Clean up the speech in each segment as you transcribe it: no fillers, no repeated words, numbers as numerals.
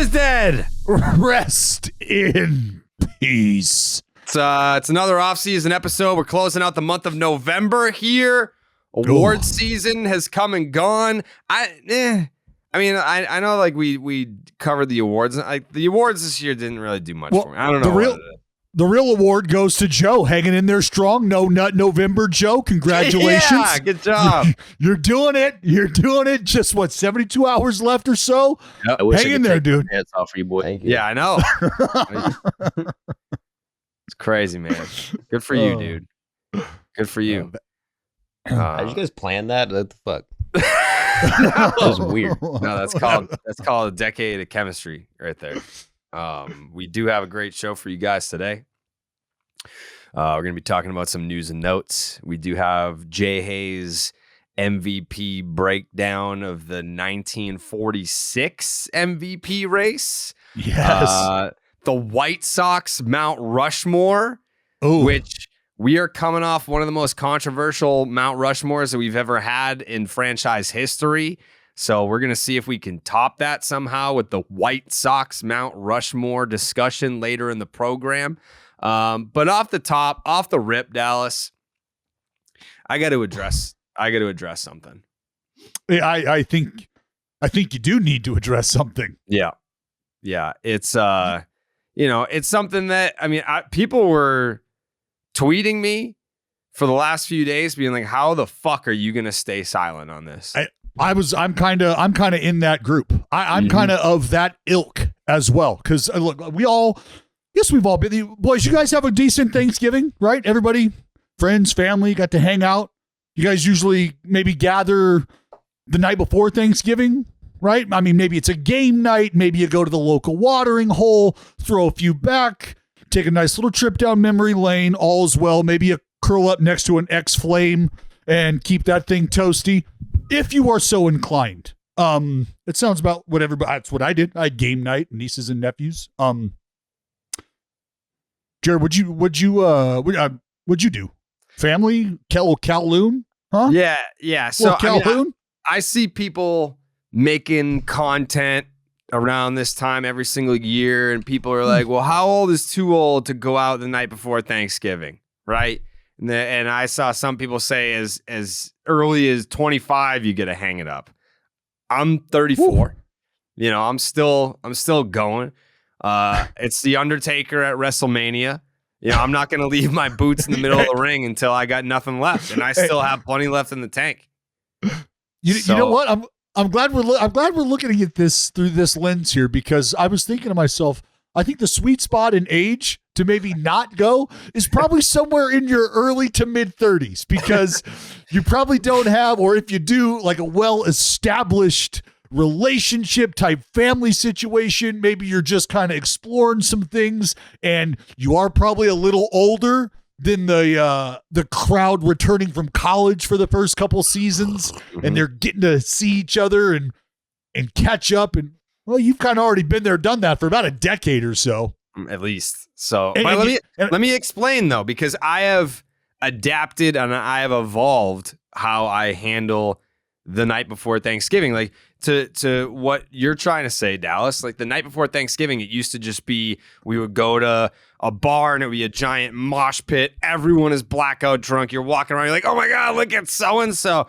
is dead. Rest in peace. It's another offseason episode. We're closing out the month of November here. Award season has come and gone. I know like we covered the awards. Like the awards this year didn't really do much for me. I don't know. The real award goes to Joe, hanging in there strong. No Nut November, Joe. Congratulations. Yeah, good job. You're doing it. You're doing it. Just 72 hours left or so? Yep. Hang in there, dude. Hats off for you, boy. Thank you. Yeah, I know. It's crazy, man. Good for you, dude. Good for you. How did you guys plan that? What the fuck? That was weird. No, that's called a decade of chemistry right there. We do have a great show for you guys today. We're going to be talking about some news and notes. We do have Jayhay's MVP breakdown of the 1946 MVP race. Yes. The White Sox Mount Rushmore, which we are coming off one of the most controversial Mount Rushmores that we've ever had in franchise history. So we're going to see if we can top that somehow with the White Sox Mount Rushmore discussion later in the program. But off the rip, Dallas, I got to address something. I think you do need to address something. Yeah. It's it's something that people were tweeting me for the last few days, being like, "How the fuck are you going to stay silent on this?" I'm kind of in that group. I'm kind of that ilk as well. Cause look, we've all been, boys, you guys have a decent Thanksgiving, right? Everybody, friends, family got to hang out. You guys usually maybe gather the night before Thanksgiving, right? I mean, maybe it's a game night. Maybe you go to the local watering hole, throw a few back, take a nice little trip down memory lane. All's well. Maybe you curl up next to an X-Flame and keep that thing toasty. If you are so inclined, it sounds about whatever, but that's what I did. I had game night, nieces and nephews. Jared, what'd you do? Family, Kowloon, huh? Yeah. So Kowloon. I see people making content around this time every single year, and people are like, "Well, how old is too old to go out the night before Thanksgiving?" Right? And I saw some people say as early as 25, you get to hang it up. I'm 34. Ooh. I'm still going. It's the Undertaker at WrestleMania. I'm not going to leave my boots in the middle of the ring until I got nothing left, and I still have plenty left in the tank. You know what? I'm glad we're looking at this through this lens here, because I was thinking to myself, I think the sweet spot in age to maybe not go is probably somewhere in your early to mid 30s, because you probably don't have, or if you do, like a well-established relationship type family situation. Maybe you're just kind of exploring some things, and you are probably a little older than the crowd returning from college for the first couple seasons, and they're getting to see each other and catch up. And well, you've kind of already been there, done that for about a decade or so, at least. So let me explain though, because I have adapted and I have evolved how I handle the night before Thanksgiving. Like to what you're trying to say, Dallas, like the night before Thanksgiving, it used to just be, we would go to a bar and it would be a giant mosh pit. Everyone is blackout drunk. You're walking around, you're like, oh my God, look at so-and-so.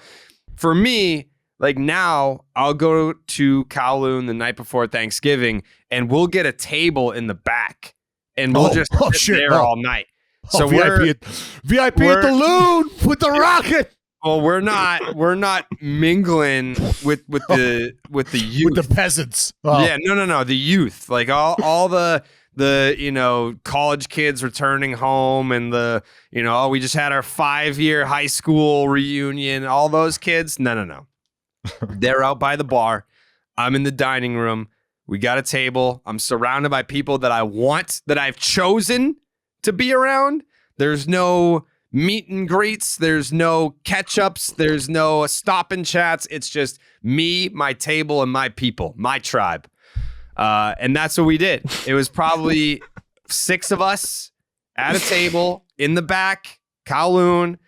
For me, like now I'll go to Kowloon the night before Thanksgiving and we'll get a table in the back and we'll sit there all night. So VIP at the Loon with the rocket. Well, we're not mingling with the youth, with the peasants. Oh. Yeah, no, the youth, like all the college kids returning home, and we just had our 5-year high school reunion. All those kids, no, they're out by the bar. I'm in the dining room. We got a table. I'm surrounded by people that I've chosen to be around. There's no meet and greets. There's no catch-ups. There's no stop and chats. It's just me, my table, and my people, my tribe. And that's what we did. It was probably 6 of us at a table in the back, Kowloon.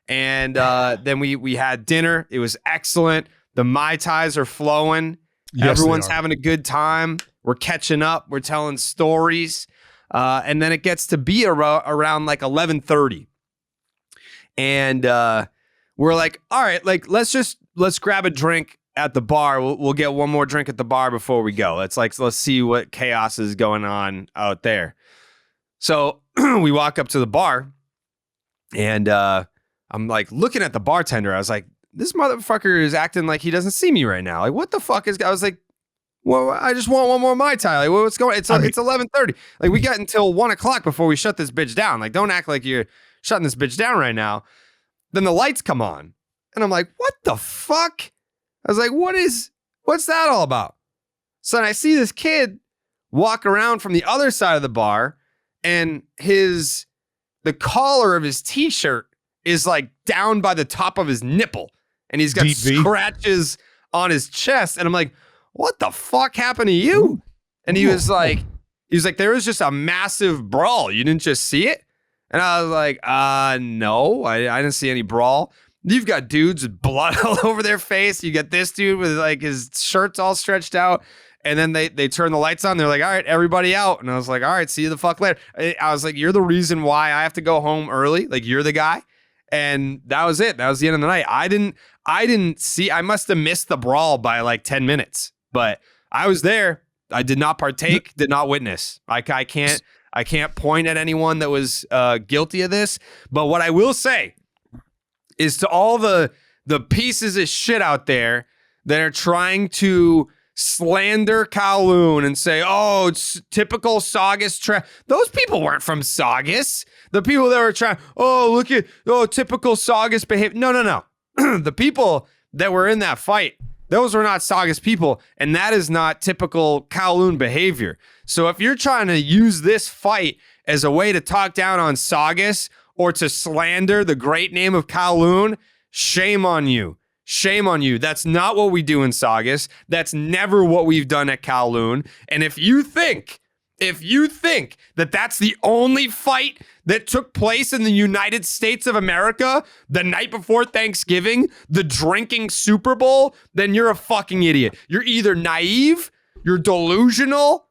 And then we had dinner. It was excellent. The Mai Tais are flowing. Yes, everyone's having a good time. We're catching up. We're telling stories. And then it gets to be around like 11:30. And we're like, all right, like, let's grab a drink at the bar. We'll get one more drink at the bar before we go. Let's see what chaos is going on out there. So we walk up to the bar, and I'm like looking at the bartender. I was like, this motherfucker is acting like he doesn't see me right now. Like, what the fuck is? I was like, well, I just want one more Mai Tai. Like, what's going? It's 11:30. Like, we got until 1:00 before we shut this bitch down. Like, don't act like you're shutting this bitch down right now. Then the lights come on, and I'm like, what the fuck? I was like, what's that all about? So then I see this kid walk around from the other side of the bar, and the collar of his t-shirt is like down by the top of his nipple, and he's got scratches on his chest. And I'm like, what the fuck happened to you? And he was like, there was just a massive brawl. You didn't just see it? And I was like, no, I didn't see any brawl. You've got dudes with blood all over their face. You get this dude with like his shirt's all stretched out. And then they turn the lights on. They're like, all right, everybody out. And I was like, all right, see you the fuck later. I was like, you're the reason why I have to go home early. Like, you're the guy. And that was it. That was the end of the night. I didn't see, I must have missed the brawl by like 10 minutes, but I was there. I did not partake, did not witness. Like, I can't point at anyone that was guilty of this. But what I will say is to all the pieces of shit out there that are trying to slander Kowloon and say, oh, it's typical Saugus those people weren't from Saugus. The people that were trying, typical Saugus behavior. No. The people that were in that fight, those were not Saugus people, and that is not typical Kowloon behavior. So if you're trying to use this fight as a way to talk down on Saugus or to slander the great name of Kowloon, shame on you. Shame on you. That's not what we do in Saugus. That's never what we've done at Kowloon. And if you think that that's the only fight that took place in the United States of America the night before Thanksgiving, the drinking Super Bowl, then you're a fucking idiot. You're either naive, you're delusional,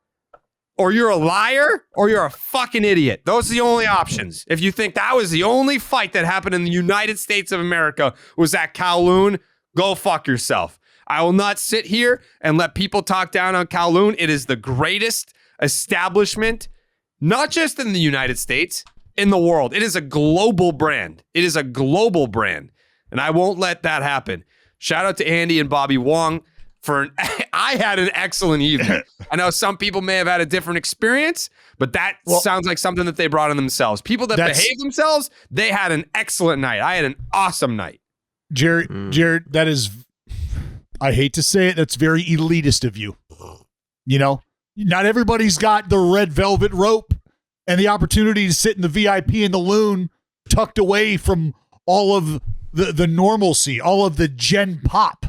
or you're a liar, or you're a fucking idiot. Those are the only options. If you think that was the only fight that happened in the United States of America was at Kowloon, go fuck yourself. I will not sit here and let people talk down on Kowloon. It is the greatest establishment, not just in the United States, in the world. It is a global brand. It is a global brand. And I won't let that happen. Shout out to Andy and Bobby Wong I had an excellent evening. I know some people may have had a different experience, but that sounds like something that they brought on themselves. People that behave themselves, they had an excellent night. I had an awesome night. Jared, that is, I hate to say it, that's very elitist of you. You know, not everybody's got the red velvet rope and the opportunity to sit in the VIP in the Loon tucked away from all of the normalcy, all of the gen pop.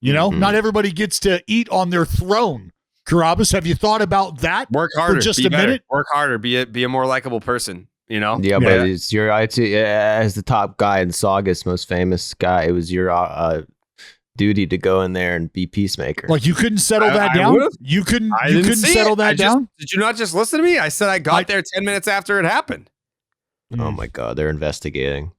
You know, not everybody gets to eat on their throne. Carrabis, have you thought about that? Work harder. For just a minute. Work harder. Be a more likable person. You know. Yeah, but it's your as the top guy in Saugus, most famous guy. It was your duty to go in there and be peacemaker. Like you couldn't settle that down. You couldn't settle that down. Did you not just listen to me? I said I got there 10 minutes after it happened. Oh my God, they're investigating.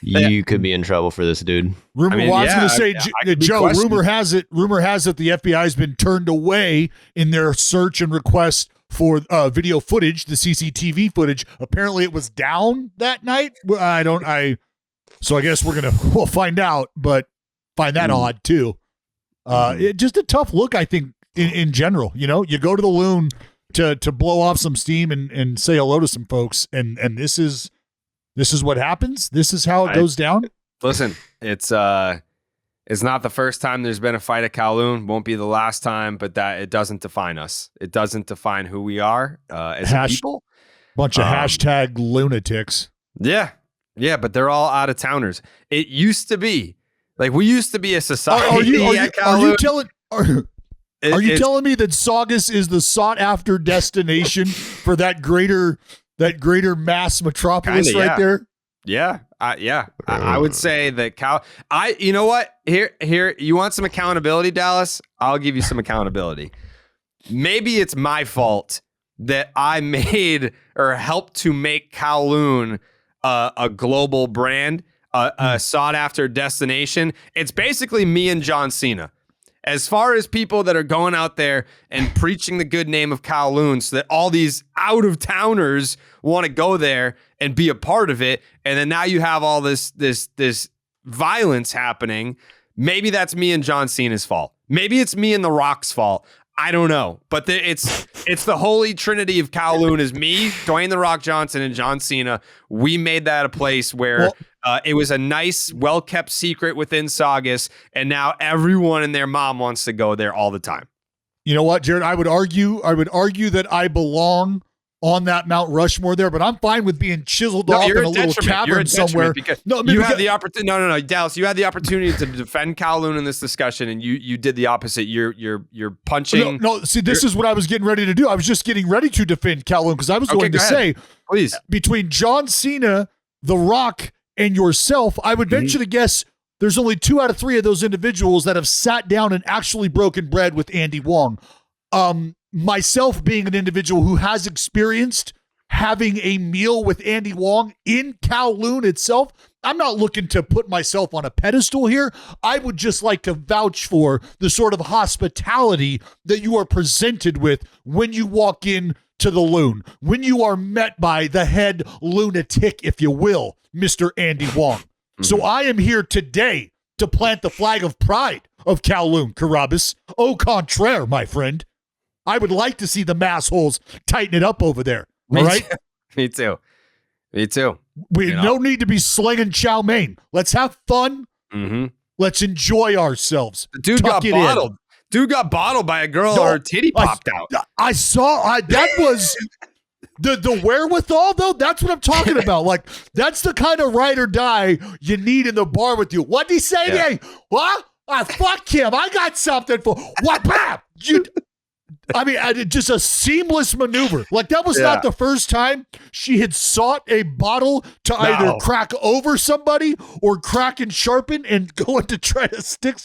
You could be in trouble for this, dude. I was going to say, Joe. Rumor has it the FBI has been turned away in their search and request for video footage, the CCTV footage. Apparently, it was down that night. So I guess we'll find out, but find that odd too. Just a tough look, I think, in general. You know, you go to the Loon to blow off some steam and say hello to some folks, and this is what happens. This is how it goes down. Listen, it's not the first time there's been a fight at Kowloon. Won't be the last time, but that it doesn't define us. It doesn't define who we are as people. Bunch of hashtag lunatics. Yeah, but they're all out of towners. It used to be like we used to be a society. Are you telling me that Saugus is the sought after destination for that greater mass metropolis there? Yeah. I would say that you know what? Here, you want some accountability, Dallas? I'll give you some accountability. maybe it's my fault that I made or helped to make Kowloon a global brand, a sought after destination. It's basically me and John Cena. As far as people that are going out there and preaching the good name of Kowloon so that all these out-of-towners want to go there and be a part of it, and then now you have all this violence happening, maybe that's me and John Cena's fault. Maybe it's me and The Rock's fault. I don't know. But it's the holy trinity of Kowloon is me, Dwayne The Rock Johnson, and John Cena. We made that a place where... it was a nice, well-kept secret within Saugus, and now everyone and their mom wants to go there all the time. You know what, Jared? I would argue that I belong on that Mount Rushmore there, but I'm fine with being chiseled off in a little cabin somewhere. You had the opportunity. No, Dallas. You had the opportunity to defend Kowloon in this discussion, and you did the opposite. You're punching. No. See, this is what I was getting ready to do. I was just getting ready to defend Kowloon because I was going to say, please, between John Cena, The Rock, and yourself, I would venture to guess there's only 2 out of 3 of those individuals that have sat down and actually broken bread with Andy Wong. Myself being an individual who has experienced having a meal with Andy Wong in Kowloon itself, I'm not looking to put myself on a pedestal here. I would just like to vouch for the sort of hospitality that you are presented with when you walk in to the Loon, when you are met by the head lunatic, if you will, Mr. Andy Wong. So I am here today to plant the flag of pride of Kowloon, Carrabis. Au contraire, my friend. I would like to see the mass holes tighten it up over there. All right? Me too. No need to be slinging chow mein. Let's have fun. Mm-hmm. Let's enjoy ourselves. The dude got bottled. Dude got bottled by a girl. Her titty popped out. I saw. That was the wherewithal, though. That's what I'm talking about. Like, that's the kind of ride or die you need in the bar with you. What'd he say to you? What? Fuck him. I got something for what? Just a seamless maneuver. Like, that was not the first time she had sought a bottle to either crack over somebody or crack and sharpen and going to try to stick.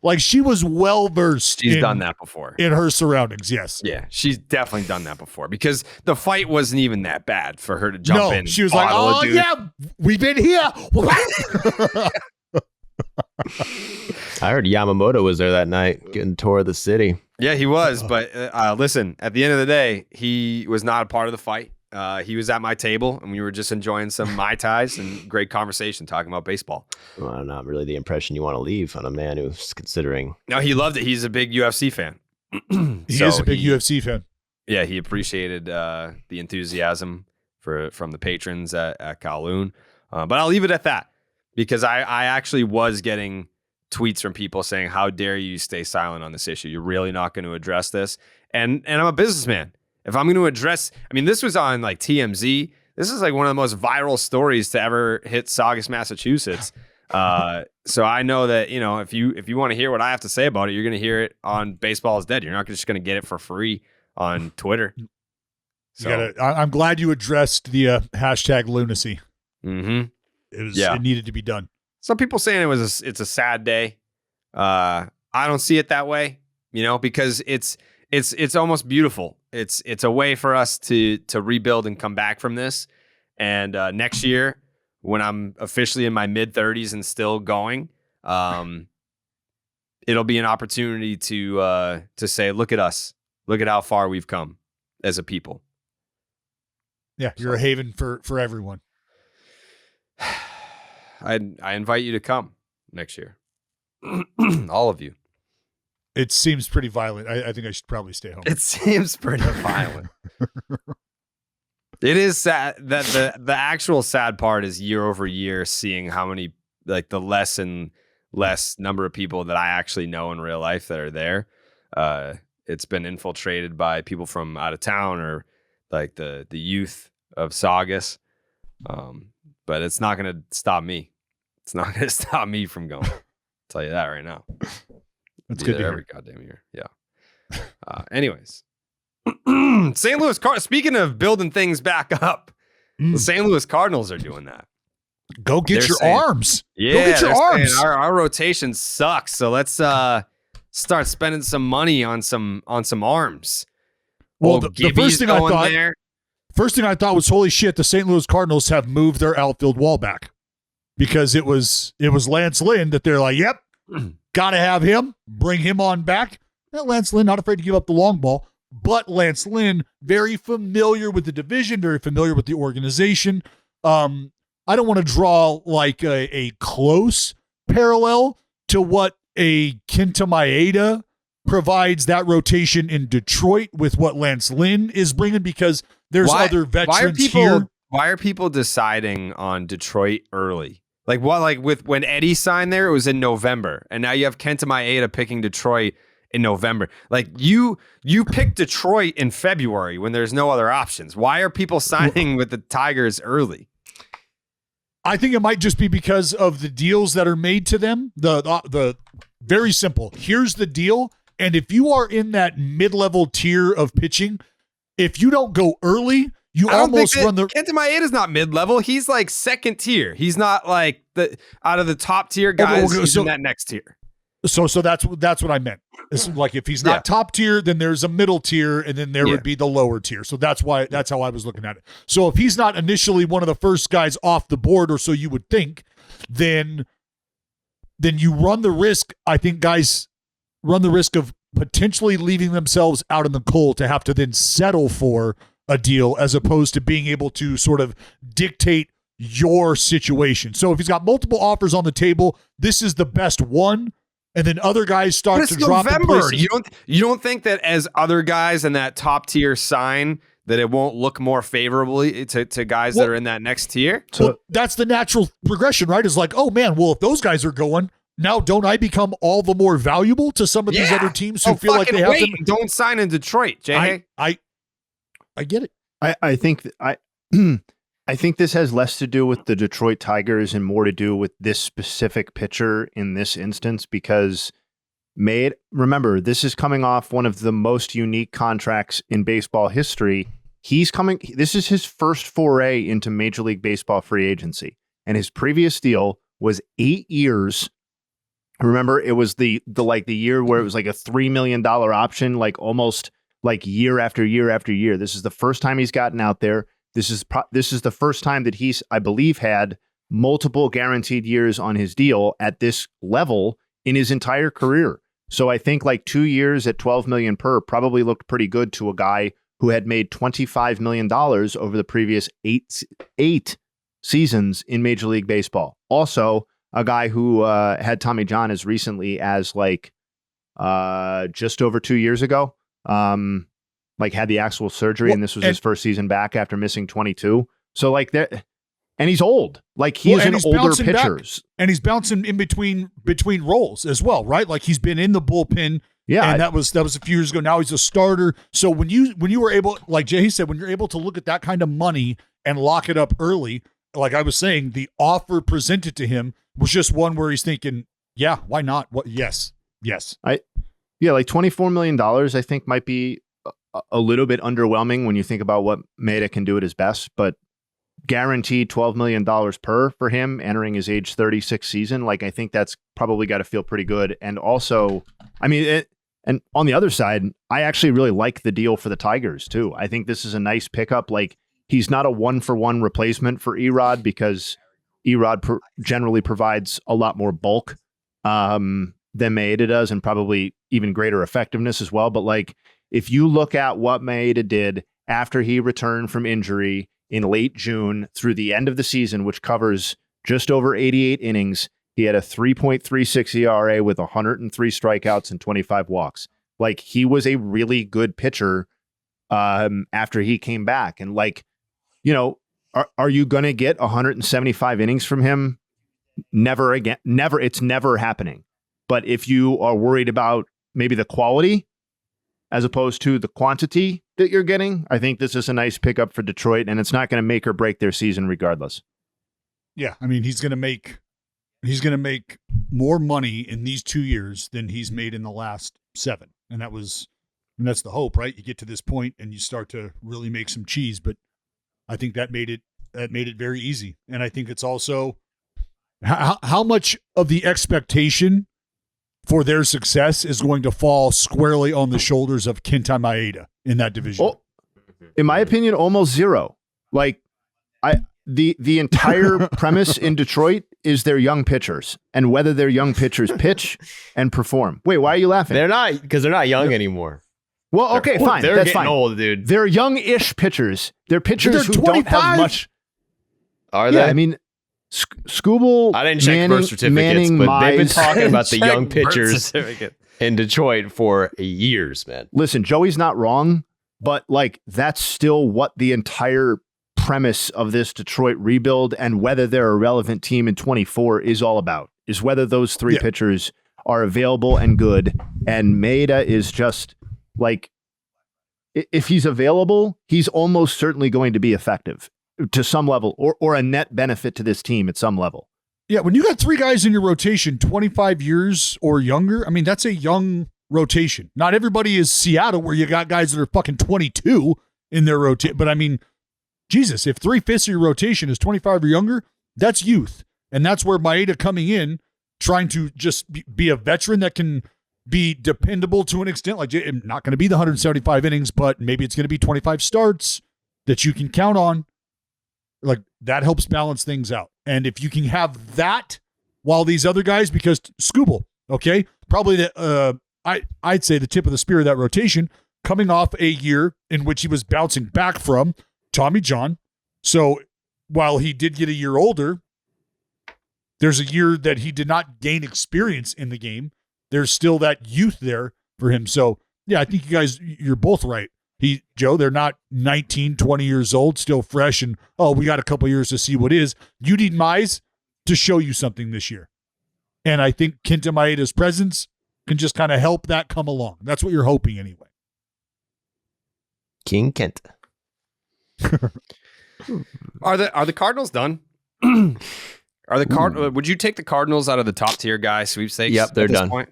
Like, she was well versed. She's done that before in her surroundings. Yes. Yeah, she's definitely done that before because the fight wasn't even that bad for her to jump in. She was like, "Oh yeah, we've been here." I heard Yamamoto was there that night getting a tour of the city. Yeah, he was. But listen, at the end of the day, he was not a part of the fight. He was at my table, and we were just enjoying some Mai Tais and great conversation talking about baseball. Well, not really the impression you want to leave on a man who's considering. No, he loved it. He's a big UFC fan. He is a big UFC fan. Yeah, he appreciated the enthusiasm from the patrons at Kowloon. But I'll leave it at that because I actually was getting tweets from people saying, "How dare you stay silent on this issue? You're really not going to address this." And I'm a businessman. If I'm going to address, this was on like TMZ. This is like one of the most viral stories to ever hit Saugus, Massachusetts. So I know that, if you want to hear what I have to say about it, you're going to hear it on Baseball is Dead. You're not just going to get it for free on Twitter. So I'm glad you addressed the hashtag lunacy. Mm-hmm. It needed to be done. Some people saying it's a sad day. I don't see it that way, because it's almost beautiful. It's a way for us to rebuild and come back from this. And next year, when I'm officially in my mid-30s and still going, it'll be an opportunity to say, look at us. Look at how far we've come as a people. Yeah, you're a haven for everyone. I invite you to come next year. All of you. It seems pretty violent. I think I should probably stay home. It seems pretty violent. It is sad that the actual sad part is year over year seeing how many, like, the less and less number of people that I actually know in real life that are there. It's been infiltrated by people from out of town or like the youth of Saugus. But it's not going to stop me. It's not going to stop me from going. I'll tell you that right now. That's good to hear. Every goddamn year. Yeah. Anyways. St. Louis Cardinals. Speaking of building things back up, the St. Louis Cardinals are doing that. Go get your arms. Yeah, go get your arms. Our rotation sucks. So let's start spending some money on some arms. Well, the first thing I thought was, holy shit, the St. Louis Cardinals have moved their outfield wall back, because it was Lance Lynn that they're like, yep, got to have him, bring him on back. Now, Lance Lynn, not afraid to give up the long ball, but Lance Lynn, very familiar with the division, very familiar with the organization. I don't want to draw like a close parallel to what a Kenta Maeda provides that rotation in Detroit with what Lance Lynn is bringing, because there's other veterans here. Why are people deciding on Detroit early? Like when Eddie signed there, it was in November, and now you have Kenta Maeda picking Detroit in November. Like you picked Detroit in February when there's no other options. Why are people signing with the Tigers early? I think it might just be because of the deals that are made to them. The very simple. Here's the deal. And if you are in that mid-level tier of pitching, if you don't go early, you almost run the. Kenta Maeda is not mid-level. He's like second tier. He's not like the out of the top tier guys. He's in that next tier. So that's what I meant. It's like if he's not top tier, then there's a middle tier, and then there would be the lower tier. So that's how I was looking at it. So if he's not initially one of the first guys off the board, or so you would think, then you run the risk. I think guys run the risk of potentially leaving themselves out in the cold to have to then settle for a deal, as opposed to being able to sort of dictate your situation. So if he's got multiple offers on the table, this is the best one. And then other guys start to drop in places. You don't think that as other guys in that top tier sign, that it won't look more favorably to guys that are in that next tier? So that's the natural progression, right? It's like, oh man, well, if those guys are going, now don't I become all the more valuable to some of these other teams who feel like they have to? Don't sign in Detroit, Jayhay. I get it. I think I think this has less to do with the Detroit Tigers and more to do with this specific pitcher in this instance, because remember, this is coming off one of the most unique contracts in baseball history. This is his first foray into Major League Baseball free agency, and his previous deal was 8 years. Remember, it was the year where it was like a $3 million option, like almost like year after year after year. This is the first time he's gotten out there. This is the first time that he's, I believe, had multiple guaranteed years on his deal at this level in his entire career. So I think like 2 years at $12 million per probably looked pretty good to a guy who had made $25 million over the previous eight seasons in Major League Baseball. Also, a guy who had Tommy John as recently as like just over 2 years ago. Like had the actual surgery, and this was his first season back after missing 22. So like that, and he's old. Like he's an older pitcher, and he's bouncing in between roles as well, right? Like he's been in the bullpen. Yeah, and that was a few years ago. Now he's a starter. So when you were able, like Jay said, when you're able to look at that kind of money and lock it up early, like I was saying, the offer presented to him was just one where he's thinking, yeah, why not? What? Yes. Like $24 million, I think might be a little bit underwhelming when you think about what Maeda can do at his best, but guaranteed $12 million per for him entering his age 36 season. Like, I think that's probably got to feel pretty good. And also, I mean, and on the other side, I actually really like the deal for the Tigers too. I think this is a nice pickup. Like, he's not a 1-for-1 replacement for Erod, because Erod generally provides a lot more bulk than Maeda does, and probably even greater effectiveness as well. But like, if you look at what Maeda did after he returned from injury in late June through the end of the season, which covers just over 88 innings, he had a 3.36 ERA with 103 strikeouts and 25 walks. Like, he was a really good pitcher after he came back. And like, you know, are you going to get 175 innings from him? Never again. Never. It's never happening. But if you are worried about maybe the quality as opposed to the quantity that you're getting, I think this is a nice pickup for Detroit, and it's not going to make or break their season regardless. Yeah, I mean, he's going to make more money in these 2 years than he's made in the last 7. And that's the hope, right? You get to this point and you start to really make some cheese, but I think that made it very easy. And I think it's also how much of the expectation for their success is going to fall squarely on the shoulders of Kenta Maeda in that division. Oh, in my opinion, almost zero. Like the entire premise in Detroit is their young pitchers and whether their young pitchers pitch and perform. Wait, why are you laughing? They're not, because they're not young anymore. Well, okay, fine. They're That's getting fine. old, dude. They're young-ish pitchers. They're pitchers who 25? don't have much. Are they? Yeah, I mean, Skubal, I didn't check birth certificates, Manning, but they've been Mize. talking about the Check young birth pitchers certificate. in Detroit for years, man. Listen, Joey's not wrong, but like that's still what the entire premise of this Detroit rebuild and whether they're a relevant team in 24 is all about, is whether those three pitchers are available and good. And Maeda is just like, if he's available, he's almost certainly going to be effective to some level or a net benefit to this team at some level. Yeah, when you got three guys in your rotation 25 years or younger, I mean, that's a young rotation. Not everybody is Seattle where you got guys that are fucking 22 in their rotation. But I mean, Jesus, if 3/5 of your rotation is 25 or younger, that's youth. And that's where Maeda coming in, trying to just be a veteran that can be dependable to an extent. Like, not going to be the 175 innings, but maybe it's going to be 25 starts that you can count on. Like, that helps balance things out. And if you can have that while these other guys, because Skubal, okay, probably I'd say the tip of the spear of that rotation, coming off a year in which he was bouncing back from Tommy John. So while he did get a year older, there's a year that he did not gain experience in the game. There's still that youth there for him. So, yeah, I think you guys, you're both right. Joe, they're not 19, 20 years old, still fresh, and, we got a couple years to see what is. You need Mize to show you something this year. And I think Kenta Maeda's presence can just kind of help that come along. That's what you're hoping anyway. King Kenta. Are the Cardinals done? Would you take the Cardinals out of the top tier guy sweepstakes? Yep, they're at this done. Point?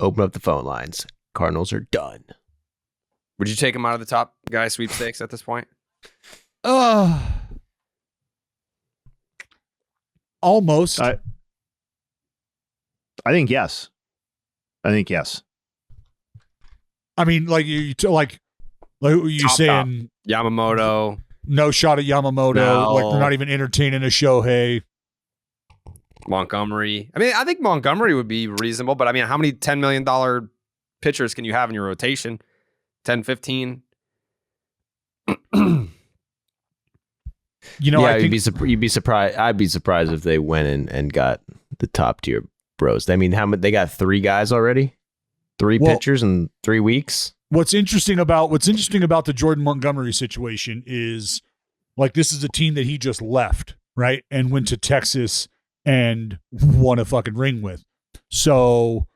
Open up the phone lines. Cardinals are done. Would you take them out of the top guy sweepstakes at this point? Almost. I think yes. I mean, like you Top, saying Yamamoto. no shot at Yamamoto. No. Like they're not even entertaining a Shohei. Montgomery. I mean, I think Montgomery would be reasonable, but I mean, how many $10 million pitchers can you have in your rotation? 10, 15? I think you'd be surprised. I'd be surprised if they went and got the top tier bros. I mean, they got three guys already, three pitchers in 3 weeks. What's interesting about the Jordan Montgomery situation is, like, this is a team that he just left, right, and went to Texas and won a fucking ring with. So,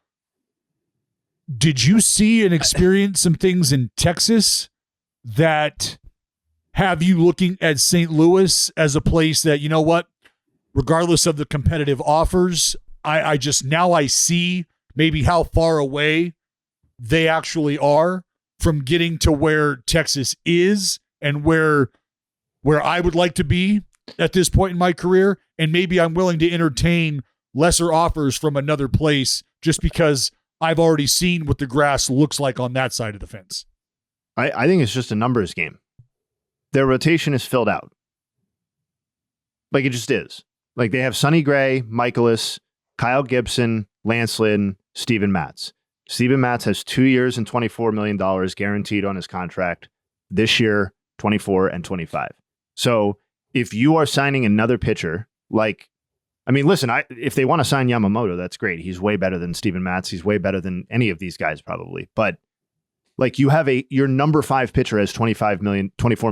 did you see and experience some things in Texas that have you looking at St. Louis as a place that, you know what, regardless of the competitive offers, I see maybe how far away they actually are from getting to where Texas is and where I would like to be at this point in my career. And maybe I'm willing to entertain lesser offers from another place just because I've already seen what the grass looks like on that side of the fence. I think it's just a numbers game. Their rotation is filled out. Like, it just is. Like, they have Sonny Gray, Michaelis, Kyle Gibson, Lance Lynn, Steven Matz. Steven Matz has 2 years and $24 million guaranteed on his contract this year, 24 and 25. So if you are signing another pitcher, like, I mean, listen, if they want to sign Yamamoto, that's great. He's way better than Steven Matz. He's way better than any of these guys probably. But like, you have your number 5 pitcher has $24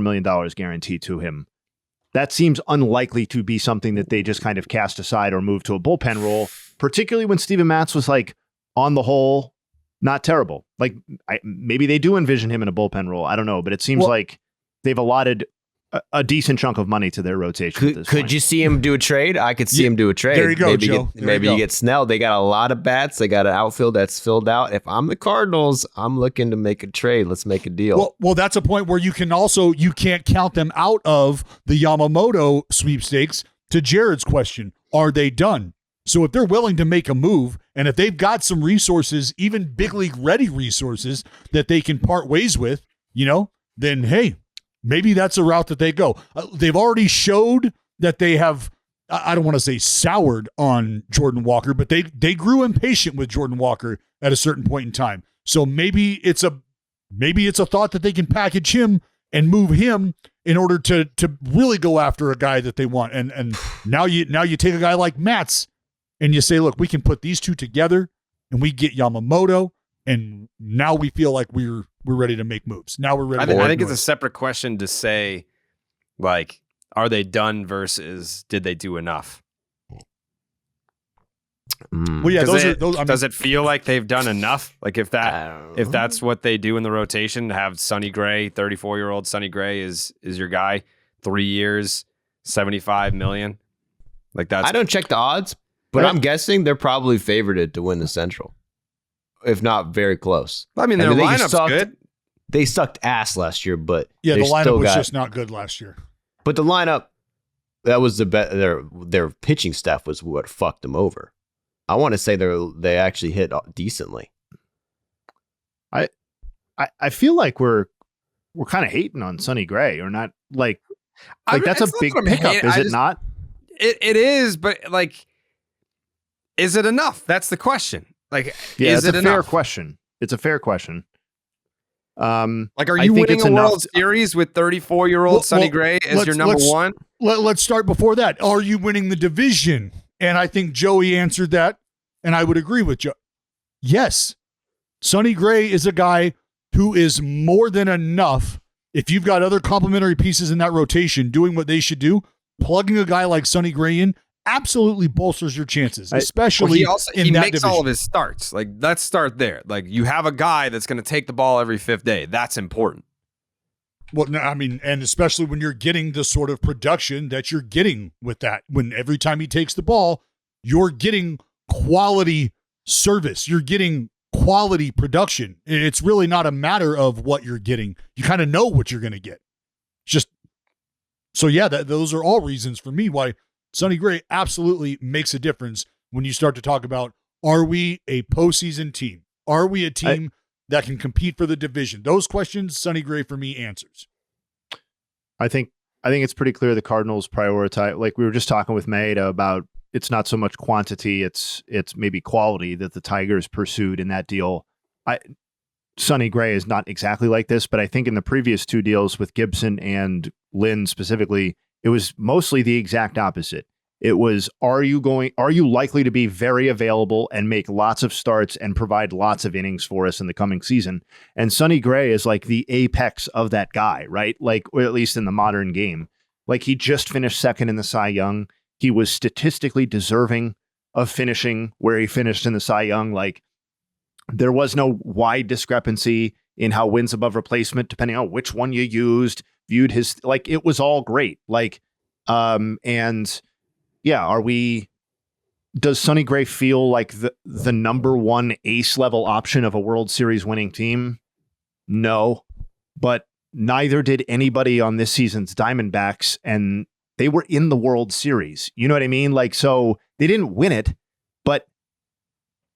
million guaranteed to him. That seems unlikely to be something that they just kind of cast aside or move to a bullpen role, particularly when Steven Matz was, like, on the whole, not terrible. Like, maybe they do envision him in a bullpen role. I don't know, but it seems like they've allotted a decent chunk of money to their rotation. At this point. Could you see him do a trade? I could see him do a trade. There you go, Joe. Maybe you get Snell. They got a lot of bats. They got an outfield that's filled out. If I'm the Cardinals, I'm looking to make a trade. Let's make a deal. Well, that's a point where you can't count them out of the Yamamoto sweepstakes. To Jared's question, are they done? So if they're willing to make a move, and if they've got some resources, even big league ready resources that they can part ways with, then hey, maybe that's a route that they go. They've already showed that they have, I don't want to say soured on Jordan Walker, but they grew impatient with Jordan Walker at a certain point in time. So maybe it's a thought that they can package him and move him in order to really go after a guy that they want. And now you take a guy like Matz and you say, look, we can put these two together and we get Yamamoto, and now we feel like we're ready to make moves. Now we're ready. I think it's a separate question to say, like, are they done versus did they do enough? Well, yeah, does it feel like they've done enough? Like if that's what they do in the rotation, have Sonny Gray, 34-year-old Sonny Gray is your guy, 3 years, $75 million. Like that's. I don't check the odds, but I'm guessing they're probably favored to win the Central, if not very close. I mean, their lineup's good. They sucked ass last year, but yeah, the lineup was just not good last year. But the lineup, that was their pitching staff was what fucked them over. I want to say they actually hit decently. I feel like we're kind of hating on Sonny Gray, or not like that's a big pickup, is it not? It is, but like, is it enough? That's the question. Like, yeah, is it enough? Fair question. It's a fair question. Like, are you winning a World Series with 34-year-old Sonny Gray as your number one? Let's start before that. Are you winning the division? And I think Joey answered that, and I would agree with Joe. Yes, Sonny Gray is a guy who is more than enough. If you've got other complementary pieces in that rotation doing what they should do, plugging a guy like Sonny Gray in absolutely bolsters your chances, especially he makes all of his starts. Like, let's start there. Like, you have a guy that's going to take the ball every fifth day. That's important. Well, no, I mean, and especially when you're getting the sort of production that you're getting with that, when every time he takes the ball, you're getting quality service. You're getting quality production. It's really not a matter of what you're getting. You kind of know what you're going to get. Just so, yeah, those are all reasons for me why Sonny Gray absolutely makes a difference when you start to talk about, are we a postseason team? Are we a team that can compete for the division? Those questions, Sonny Gray for me answers. I think it's pretty clear the Cardinals prioritize, like we were just talking with Maeda about, it's not so much quantity, it's maybe quality that the Tigers pursued in that deal. Sonny Gray is not exactly like this, but I think in the previous two deals with Gibson and Lynn specifically, it was mostly the exact opposite. It was, are you likely to be very available and make lots of starts and provide lots of innings for us in the coming season? And Sonny Gray is like the apex of that guy, right? Like, or at least in the modern game. Like, he just finished second in the Cy Young. He was statistically deserving of finishing where he finished in the Cy Young. Like, there was no wide discrepancy in how wins above replacement, depending on which one you used, viewed his, like, it was all great. Like, and yeah, does Sonny Gray feel like the number one ace level option of a World Series winning team? No, but neither did anybody on this season's Diamondbacks, and they were in the World Series. You know what I mean? Like, so they didn't win it, but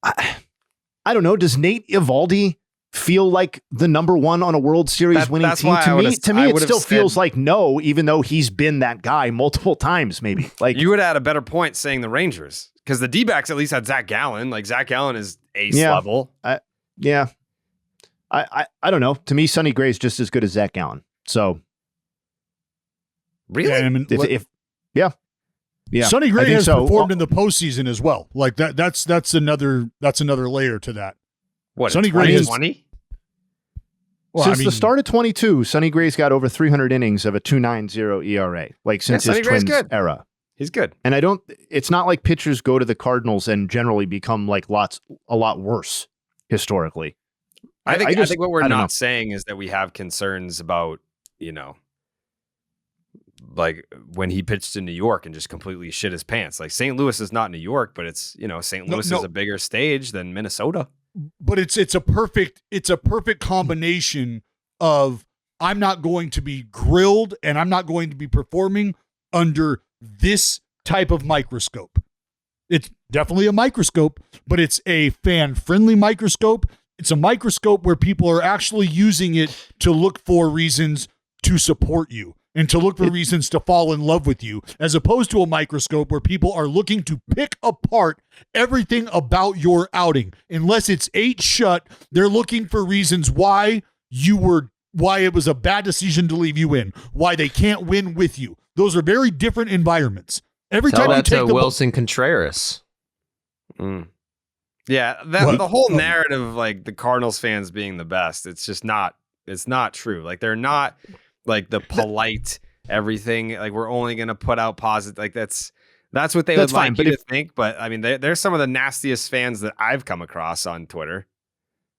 I don't know. Does Nate Eovaldi feel like the number one on a World Series winning team? To me, it still feels like no, even though he's been that guy multiple times, maybe. Like, you would add a better point saying the Rangers, because the D-backs at least had Zach Gallen. Like, Zach Gallen is ace level. I don't know. To me, Sonny Gray is just as good as Zach Gallen. So, really, yeah, I mean, yeah. Sonny Gray has performed in the postseason as well. Like that's another layer to that. What, Sonny Gray is 20? Well, since the start of 22, Sonny Gray's got over 300 innings of a 2.90 ERA. Like, since his Twins era. He's good. And it's not like pitchers go to the Cardinals and generally become like a lot worse historically. I think what we're not saying is that we have concerns about, like when he pitched in New York and just completely shit his pants. Like, St. Louis is not New York, but it's, St. Louis is a bigger stage than Minnesota. But it's a perfect combination of, I'm not going to be grilled and I'm not going to be performing under this type of microscope. It's definitely a microscope, but it's a fan-friendly microscope. It's a microscope where people are actually using it to look for reasons to support you and to look for reasons to fall in love with you, as opposed to a microscope where people are looking to pick apart everything about your outing. Unless it's 8 shut, they're looking for reasons why it was a bad decision to leave you in, why they can't win with you. Those are very different environments. Every Tell time you that take to the Wilson Contreras. Yeah, the whole narrative of like the Cardinals fans being the best, it's not true. Like they're not like the polite everything. Like we're only going to put out positive. Like that's what they would like you to think. But I mean, they're some of the nastiest fans that I've come across on Twitter.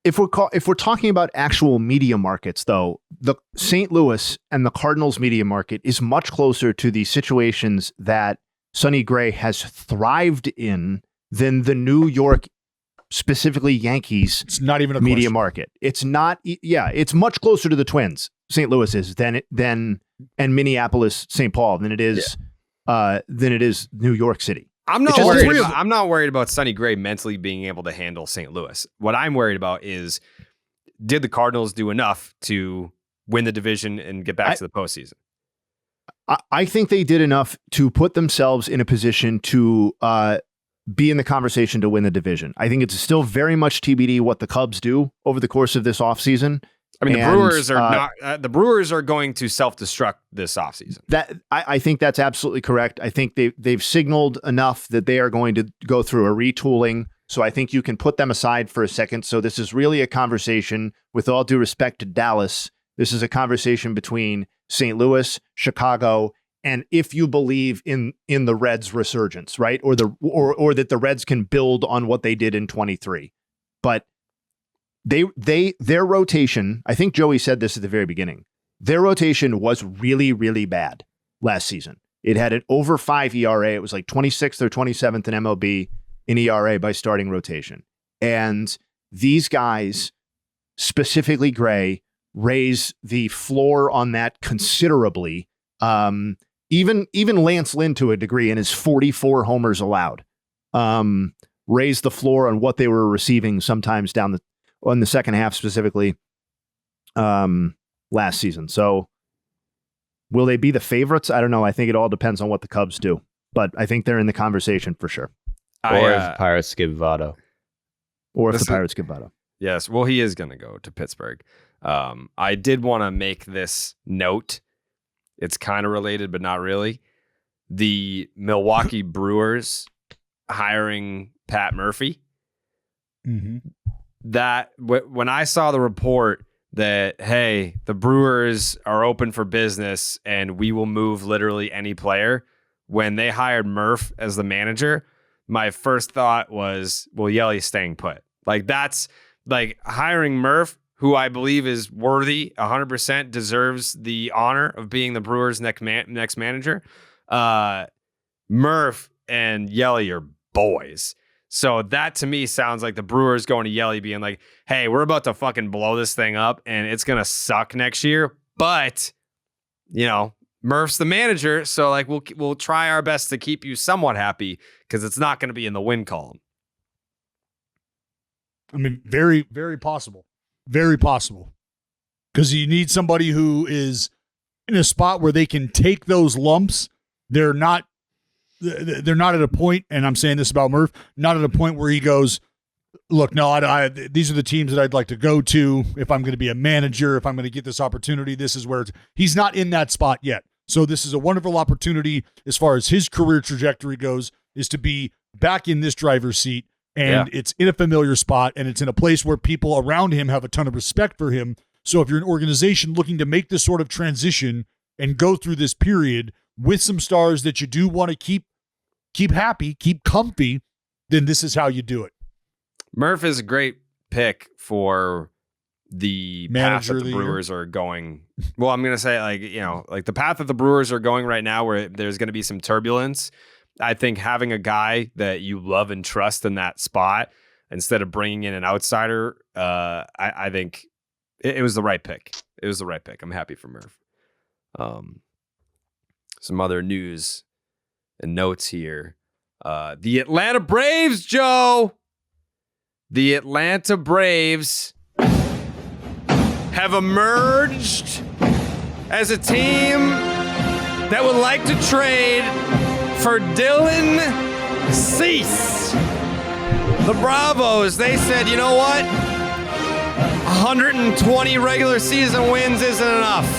If we're talking about actual media markets, though, the St. Louis and the Cardinals media market is much closer to the situations that Sonny Gray has thrived in than the New York, specifically Yankees. It's not even a media question. market. It's not. Yeah, it's much closer to the Twins, St. Louis is, than and Minneapolis, St. Paul than it is New York City. I'm not worried about Sonny Gray mentally being able to handle St. Louis. What I'm worried about is, did the Cardinals do enough to win the division and get back to the postseason? I think they did enough to put themselves in a position to be in the conversation to win the division. I think it's still very much TBD what the Cubs do over the course of this offseason. I mean, the Brewers are going to self-destruct this offseason. I think that's absolutely correct. I think they've signaled enough that they are going to go through a retooling. So I think you can put them aside for a second. So this is really a conversation, with all due respect to Dallas, this is a conversation between St. Louis, Chicago, and if you believe in the Reds' resurgence, right? Or that the Reds can build on what they did in 23. But their rotation, I think Joey said this at the very beginning, their rotation was really, really bad last season. It had an over 5 ERA. It was like 26th or 27th in MLB in ERA by starting rotation. And these guys, specifically Gray, raise the floor on that considerably. Even Lance Lynn, to a degree, in his 44 homers allowed, raised the floor on what they were receiving sometimes on the second half, specifically last season. So will they be the favorites? I don't know. I think it all depends on what the Cubs do, but I think they're in the conversation for sure. Or if Pirates give Votto. Yes. Well, he is going to go to Pittsburgh. I did want to make this note. It's kind of related, but not really. The Milwaukee Brewers hiring Pat Murphy. Mm-hmm. That when I saw the report that, hey, the Brewers are open for business and we will move literally any player, when they hired Murph as the manager, my first thought was, well, Yelly's staying put. Like that's like hiring Murph, who I believe is worthy, 100% deserves the honor of being the Brewers' next manager. Murph and Yelly are boys. So that to me sounds like the Brewers going to Yelly being like, hey, we're about to fucking blow this thing up and it's going to suck next year. But, Murph's the manager. So like we'll try our best to keep you somewhat happy because it's not going to be in the win column. I mean, very, very possible. Very possible. Because you need somebody who is in a spot where they can take those lumps. They're not at a point, and I'm saying this about Murph, not at a point where he goes, look, no, these are the teams that I'd like to go to if I'm going to be a manager, if I'm going to get this opportunity. This is where he's not in that spot yet. So this is a wonderful opportunity as far as his career trajectory goes, is to be back in this driver's seat. And It's in a familiar spot, and it's in a place where people around him have a ton of respect for him. So if you're an organization looking to make this sort of transition and go through this period with some stars that you do want to keep happy, keep comfy, then this is how you do it. Murph is a great pick for the path that the Brewers are going. Well, I'm going to say like the path that the Brewers are going right now, where there's going to be some turbulence. I think having a guy that you love and trust in that spot instead of bringing in an outsider, I think it was the right pick. It was the right pick. I'm happy for Murph. Some other news and notes here. The Atlanta Braves, Joe. The Atlanta Braves have emerged as a team that would like to trade for Dylan Cease. The Bravos, they said, you know what? 120 regular season wins isn't enough.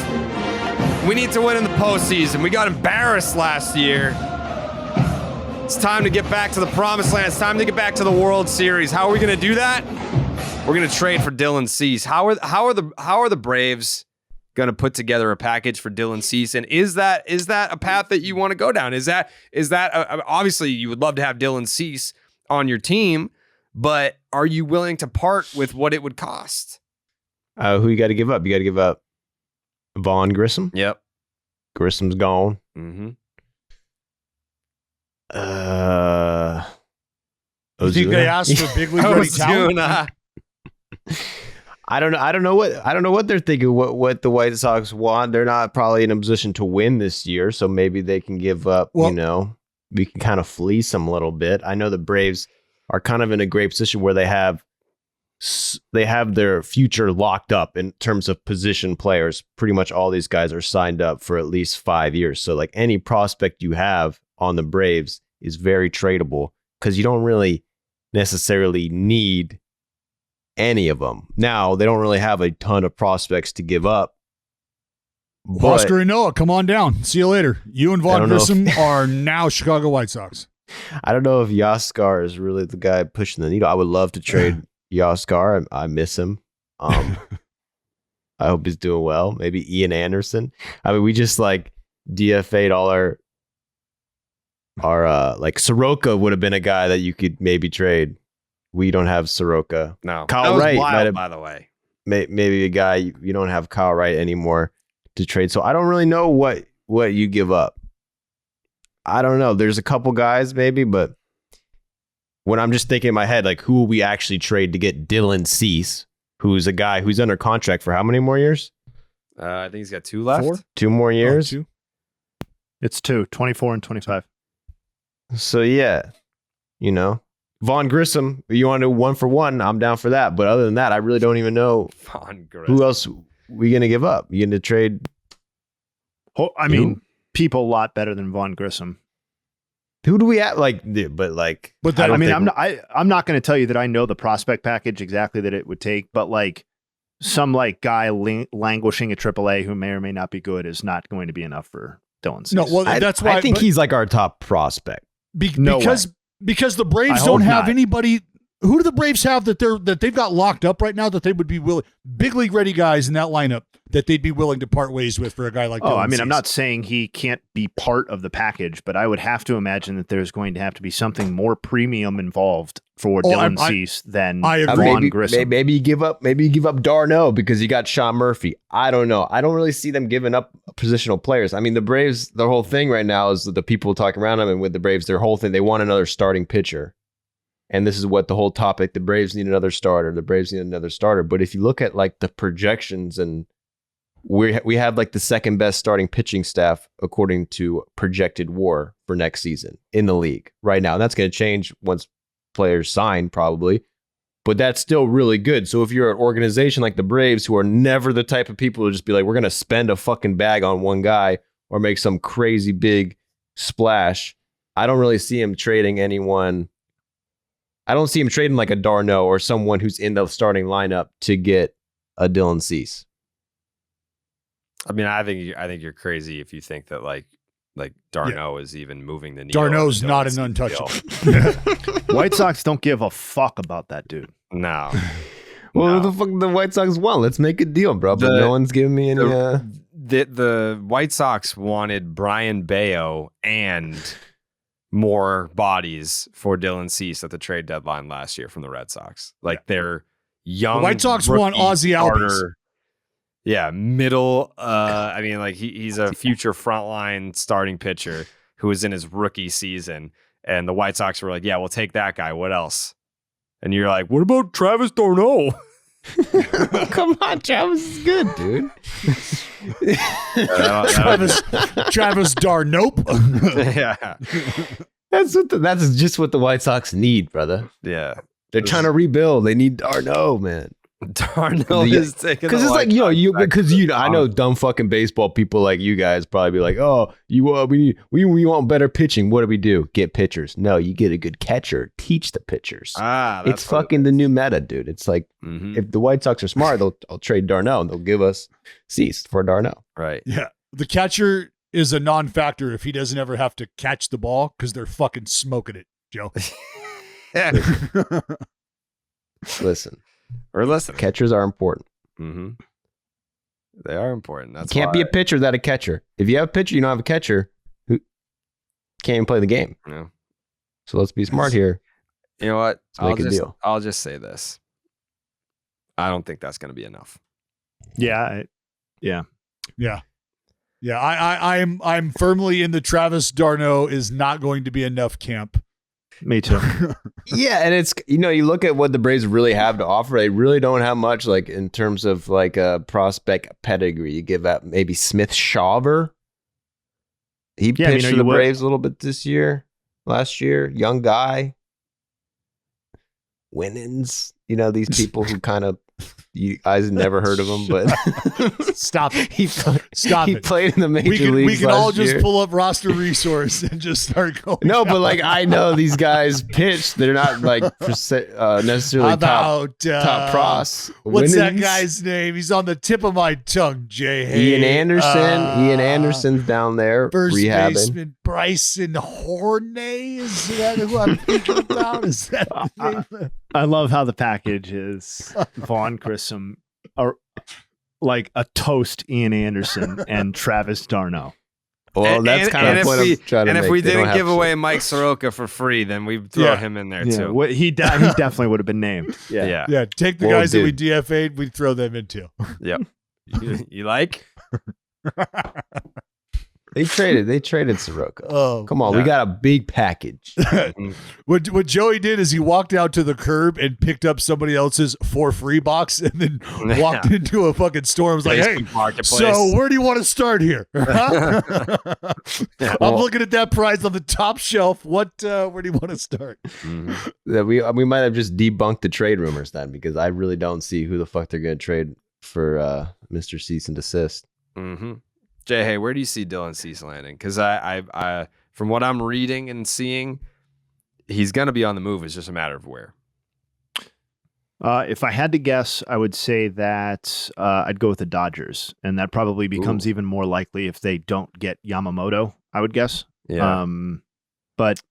We need to win in the postseason. We got embarrassed last year. It's time to get back to the promised land. It's time to get back to the World Series. How are we going to do that? We're going to trade for Dylan Cease. How are the Braves going to put together a package for Dylan Cease? And is that a path that you want to go down? Is that obviously you would love to have Dylan Cease on your team, but are you willing to part with what it would cost? Who you got to give up? You got to give up Vaughn Grissom. Yep. Grissom's gone. Mm-hmm. You think they asked for big league ready talent? I don't know what they're thinking. What the White Sox want. They're not probably in a position to win this year, so maybe they can give up. We can kind of fleece them a little bit. I know the Braves are kind of in a great position where they have their future locked up in terms of position players. Pretty much all these guys are signed up for at least 5 years. So like any prospect you have on the Braves is very tradable because you don't really necessarily need any of them. Now, they don't really have a ton of prospects to give up. Oscar and Noah, come on down. See you later. You and Vaughn Grissom are now Chicago White Sox. I don't know if Yaskar is really the guy pushing the needle. I would love to trade Yaskar. I miss him. I hope he's doing well. Maybe Ian Anderson. I mean, we just like DFA'd all our like Soroka would have been a guy that you could maybe trade. We don't have Soroka. No. Kyle Wright, wild, by the way. Maybe a guy you don't have Kyle Wright anymore to trade. So I don't really know what you give up. I don't know. There's a couple guys maybe, but when I'm just thinking in my head, like who will we actually trade to get Dylan Cease, who's a guy who's under contract for how many more years? I think he's got 2 left. 4? 2 more years? 2. It's 2, 24 and 25. So yeah, Vaughn Grissom, you want to do 1 for 1, I'm down for that. But other than that, I really don't even know who else we going to give up. You going to trade? I mean, people a lot better than Vaughn Grissom. Who do we have? I'm not going to tell you that I know the prospect package exactly that it would take, but like some like guy languishing at AAA who may or may not be good is not going to be enough for Dylan Cease. No, well, that's why I think he's like our top prospect. Because the Braves don't have anybody. Who do the Braves have that they've got locked up right now that they would be willing, big league ready guys in that lineup that they'd be willing to part ways with for a guy like Dylan Cease? I'm not saying he can't be part of the package, but I would have to imagine that there's going to have to be something more premium involved for Dylan Cease than Vaughn Grissom. Maybe you give up Darno because you got Sean Murphy. I don't know. I don't really see them giving up positional players. I mean, the Braves, their whole thing right now is the people talking around them, and with the Braves, their whole thing, they want another starting pitcher. And this is what the whole topic, the Braves need another starter. The Braves need another starter. But if you look at like the projections, and we have like the second best starting pitching staff according to projected WAR for next season in the league right now. And that's going to change once players sign probably, but that's still really good. So if you're an organization like the Braves, who are never the type of people to just be like, we're going to spend a fucking bag on one guy or make some crazy big splash, I don't really see him trading anyone. I don't see him trading like a Darno or someone who's in the starting lineup to get a Dylan Cease. I mean, I think you're crazy if you think that like Darno is even moving the needle. Darno's not an untouchable. White Sox don't give a fuck about that dude. No. Well, the fuck the White Sox want? Let's make a deal, bro. But no one's giving me any. The White Sox wanted Brian Bayo and more bodies for Dylan Cease at the trade deadline last year from the Red Sox. Like they're young. The White Sox want Ozzie Albies. Yeah, middle. I mean, like he's a future frontline starting pitcher who was in his rookie season, and the White Sox were like, "Yeah, we'll take that guy. What else?" And you're like, "What about Travis d'Arnaud?" Come on, Travis is good, dude. Travis d'Arnaud. Yeah. That's just what the White Sox need, brother. Yeah. They're trying to rebuild. They need d'Arnaud, man. D'Arnaud is taking because it's like I know dumb fucking baseball people like you guys probably be like, oh, we want better pitching. What do? Get pitchers. No, you get a good catcher. Teach the pitchers. It's fucking the new meta, dude. It's like if the White Sox are smart, they'll trade d'Arnaud and they'll give us Cease for d'Arnaud. Right. Yeah. The catcher is a non-factor if he doesn't ever have to catch the ball because they're fucking smoking it, Joe. Listen. Listen. Catchers are important. Mm-hmm. They are important. That's can't be a pitcher without a catcher. If you have a pitcher, you don't have a catcher who can't even play the game. Yeah. So let's be smart here. You know what? I'll just say this. I don't think that's going to be enough. Yeah. I'm firmly in the Travis d'Arnaud is not going to be enough camp. Me too. Yeah, and it's you look at what the Braves really have to offer. They really don't have much, like in terms of like a prospect pedigree. You give out maybe Smith Shawver. He pitched for the Braves a little bit last year. Young guy. Winans. These people who kind of you guys never heard of him, but stop it. He played in the major leagues. We can all just pull up roster resource and just start going. No, but like I know these guys pitch. They're not like necessarily top pros. What's that guy's name? He's on the tip of my tongue. Jayhay. Ian Anderson. Ian Anderson's down there. First rehabbing. baseman Bryson Horney. Is that who I'm thinking about? Is that the name? I love how the package is Vaughn Grissom, like a toast Ian Anderson and Travis d'Arnaud. Well, that's kind of what I'm trying to make. And if we didn't give away Mike Soroka for free, then we'd throw him in there too. He definitely would have been named. Yeah. Take the guys that we DFA'd, we'd throw them in too. Yep. You like? They traded Soroka. Oh, come on, we got a big package. What Joey did is he walked out to the curb and picked up somebody else's for free box and then walked into a fucking store and was like, "Hey, so where do you want to start here?" I'm looking at that prize on the top shelf. Where do you want to start? We might have just debunked the trade rumors then, because I really don't see who the fuck they're going to trade for Mr. Cease and Desist. Mm-hmm. Jayhay, where do you see Dylan Cease landing? Because I from what I'm reading and seeing, he's going to be on the move. It's just a matter of where. If I had to guess, I would say that I'd go with the Dodgers, and that probably becomes even more likely if they don't get Yamamoto, I would guess. Yeah. But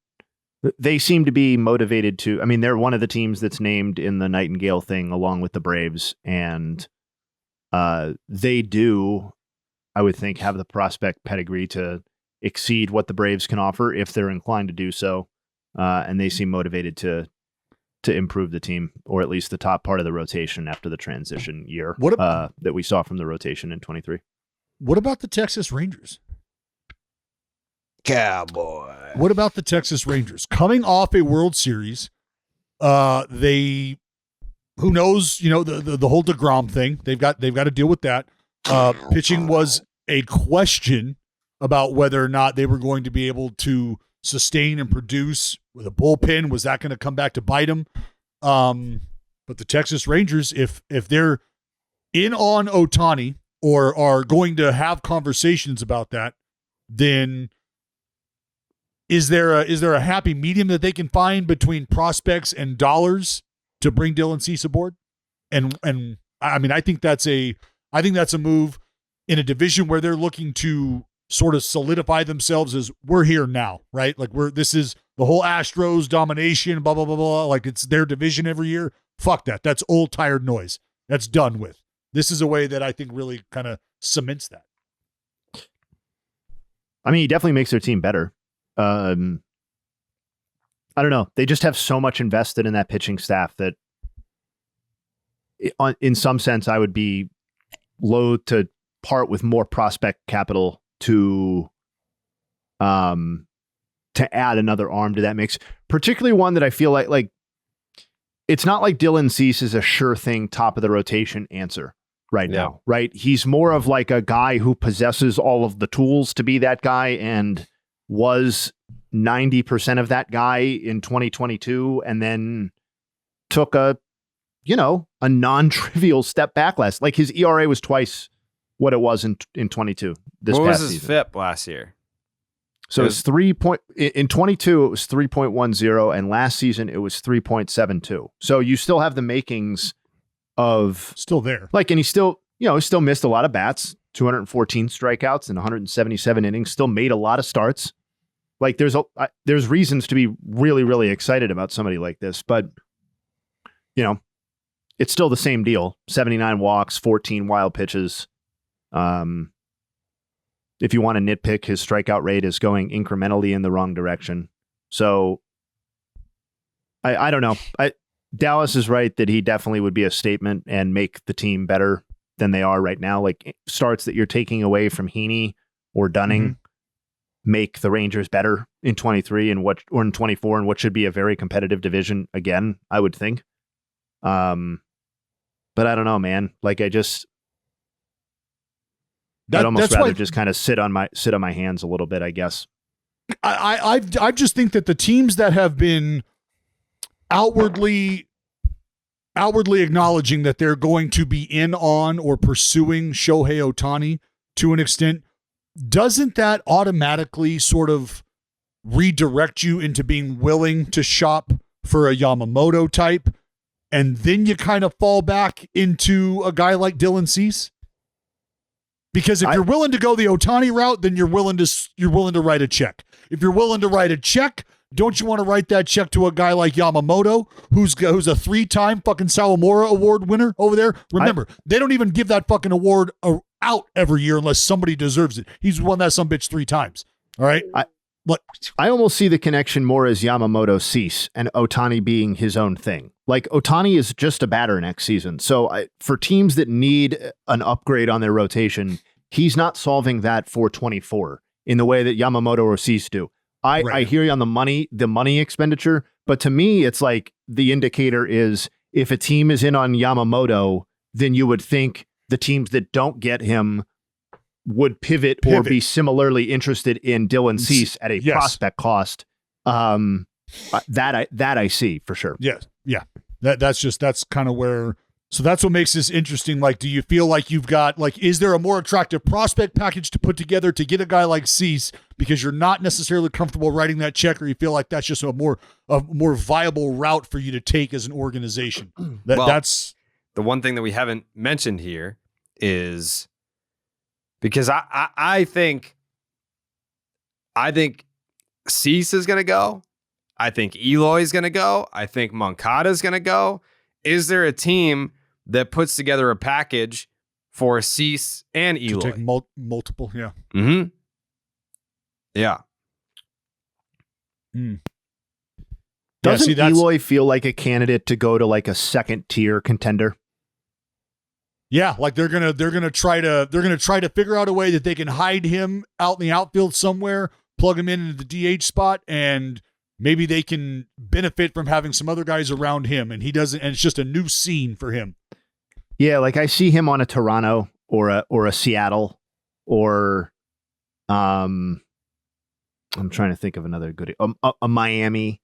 they seem to be motivated to. I mean, they're one of the teams that's named in the Nightingale thing along with the Braves, and they do, I would think, have the prospect pedigree to exceed what the Braves can offer if they're inclined to do so. And they seem motivated to improve the team, or at least the top part of the rotation after the transition year that we saw from the rotation in 23. What about the Texas Rangers? Cowboy. What about the Texas Rangers? Coming off a World Series, they, who knows, the whole DeGrom thing. They've got to deal with that. Pitching was a question about whether or not they were going to be able to sustain and produce with a bullpen. Was that going to come back to bite them? But the Texas Rangers, if they're in on Ohtani or are going to have conversations about that, then is there a happy medium that they can find between prospects and dollars to bring Dylan Cease aboard? And I mean, I think that's a move in a division where they're looking to sort of solidify themselves as we're here now, right? Like this is the whole Astros domination, blah, blah, blah, blah. Like it's their division every year. Fuck that. That's old, tired noise. That's done with. This is a way that I think really kind of cements that. I mean, he definitely makes their team better. I don't know. They just have so much invested in that pitching staff that in some sense, I would be loath to part with more prospect capital to add another arm to that mix, particularly one that I feel like it's not like Dylan Cease is a sure thing top of the rotation answer right now, right? He's more of like a guy who possesses all of the tools to be that guy and was 90% of that guy in 2022 and then took a non-trivial step back last. Like his ERA was twice what it was in 22 this what past was his season. FIP last year? So it's in 22 it was 3.10 and last season it was 3.72. So you still have the makings of still there. Like, and he still missed a lot of bats, 214 strikeouts and 177 innings, still made a lot of starts. Like there's reasons to be really, really excited about somebody like this, but it's still the same deal. 79 walks, 14 wild pitches. If you want to nitpick, his strikeout rate is going incrementally in the wrong direction. So I don't know. Dallas is right that he definitely would be a statement and make the team better than they are right now. Like starts that you're taking away from Heaney or Dunning make the Rangers better in 23 or in 24 and what should be a very competitive division again, I would think. But I don't know, man. Like I'd almost rather just kind of sit on my hands a little bit, I guess. I just think that the teams that have been outwardly acknowledging that they're going to be in on or pursuing Shohei Ohtani to an extent, doesn't that automatically sort of redirect you into being willing to shop for a Yamamoto type, and then you kind of fall back into a guy like Dylan Cease? Because if you're willing to go the Ohtani route, then you're willing to write a check. If you're willing to write a check, don't you want to write that check to a guy like Yamamoto, who's a 3-time fucking Sawamura Award winner over there? Remember, they don't even give that fucking award out every year unless somebody deserves it. He's won that some bitch 3 times. All right. I almost see the connection more as Yamamoto Cease and Ohtani being his own thing. Like Ohtani is just a batter next season. So for teams that need an upgrade on their rotation, he's not solving that for 24 in the way that Yamamoto or Cease do. I hear you on the money expenditure, but to me, it's like the indicator is if a team is in on Yamamoto, then you would think the teams that don't get him would pivot. Or be similarly interested in Dylan Cease at a prospect cost. That I see for sure. Yes. Yeah. That's kind of where. So that's what makes this interesting. Like, do you feel like you've got, like, is there a more attractive prospect package to put together to get a guy like Cease because you're not necessarily comfortable writing that check, or you feel like that's just a more viable route for you to take as an organization? That's the one thing that we haven't mentioned here is because I think Cease is going to go. I think Eloy is going to go. I think Moncada is going to go. Is there a team that puts together a package for Cease and Eloy? To take multiple, yeah. Mm-hmm. Yeah. Doesn't Eloy feel like a candidate to go to like a second tier contender? Yeah, like they're gonna try to figure out a way that they can hide him out in the outfield somewhere, plug him into the DH spot, and maybe they can benefit from having some other guys around him, and he doesn't. And it's just a new scene for him. Yeah, like I see him on a Toronto or a Seattle or, I'm trying to think of another good a Miami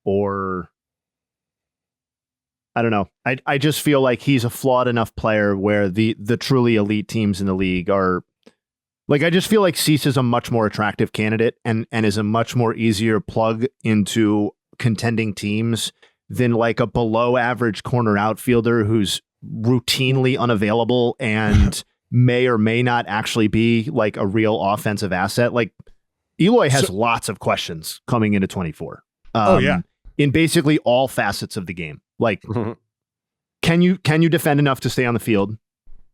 or. I don't know. I just feel like he's a flawed enough player where the truly elite teams in the league are like, I just feel like Cease is a much more attractive candidate and is a much more easier plug into contending teams than like a below average corner outfielder who's routinely unavailable and may or may not actually be like a real offensive asset. Like Eloy has lots of questions coming into 24. In basically all facets of the game. Like, can you defend enough to stay on the field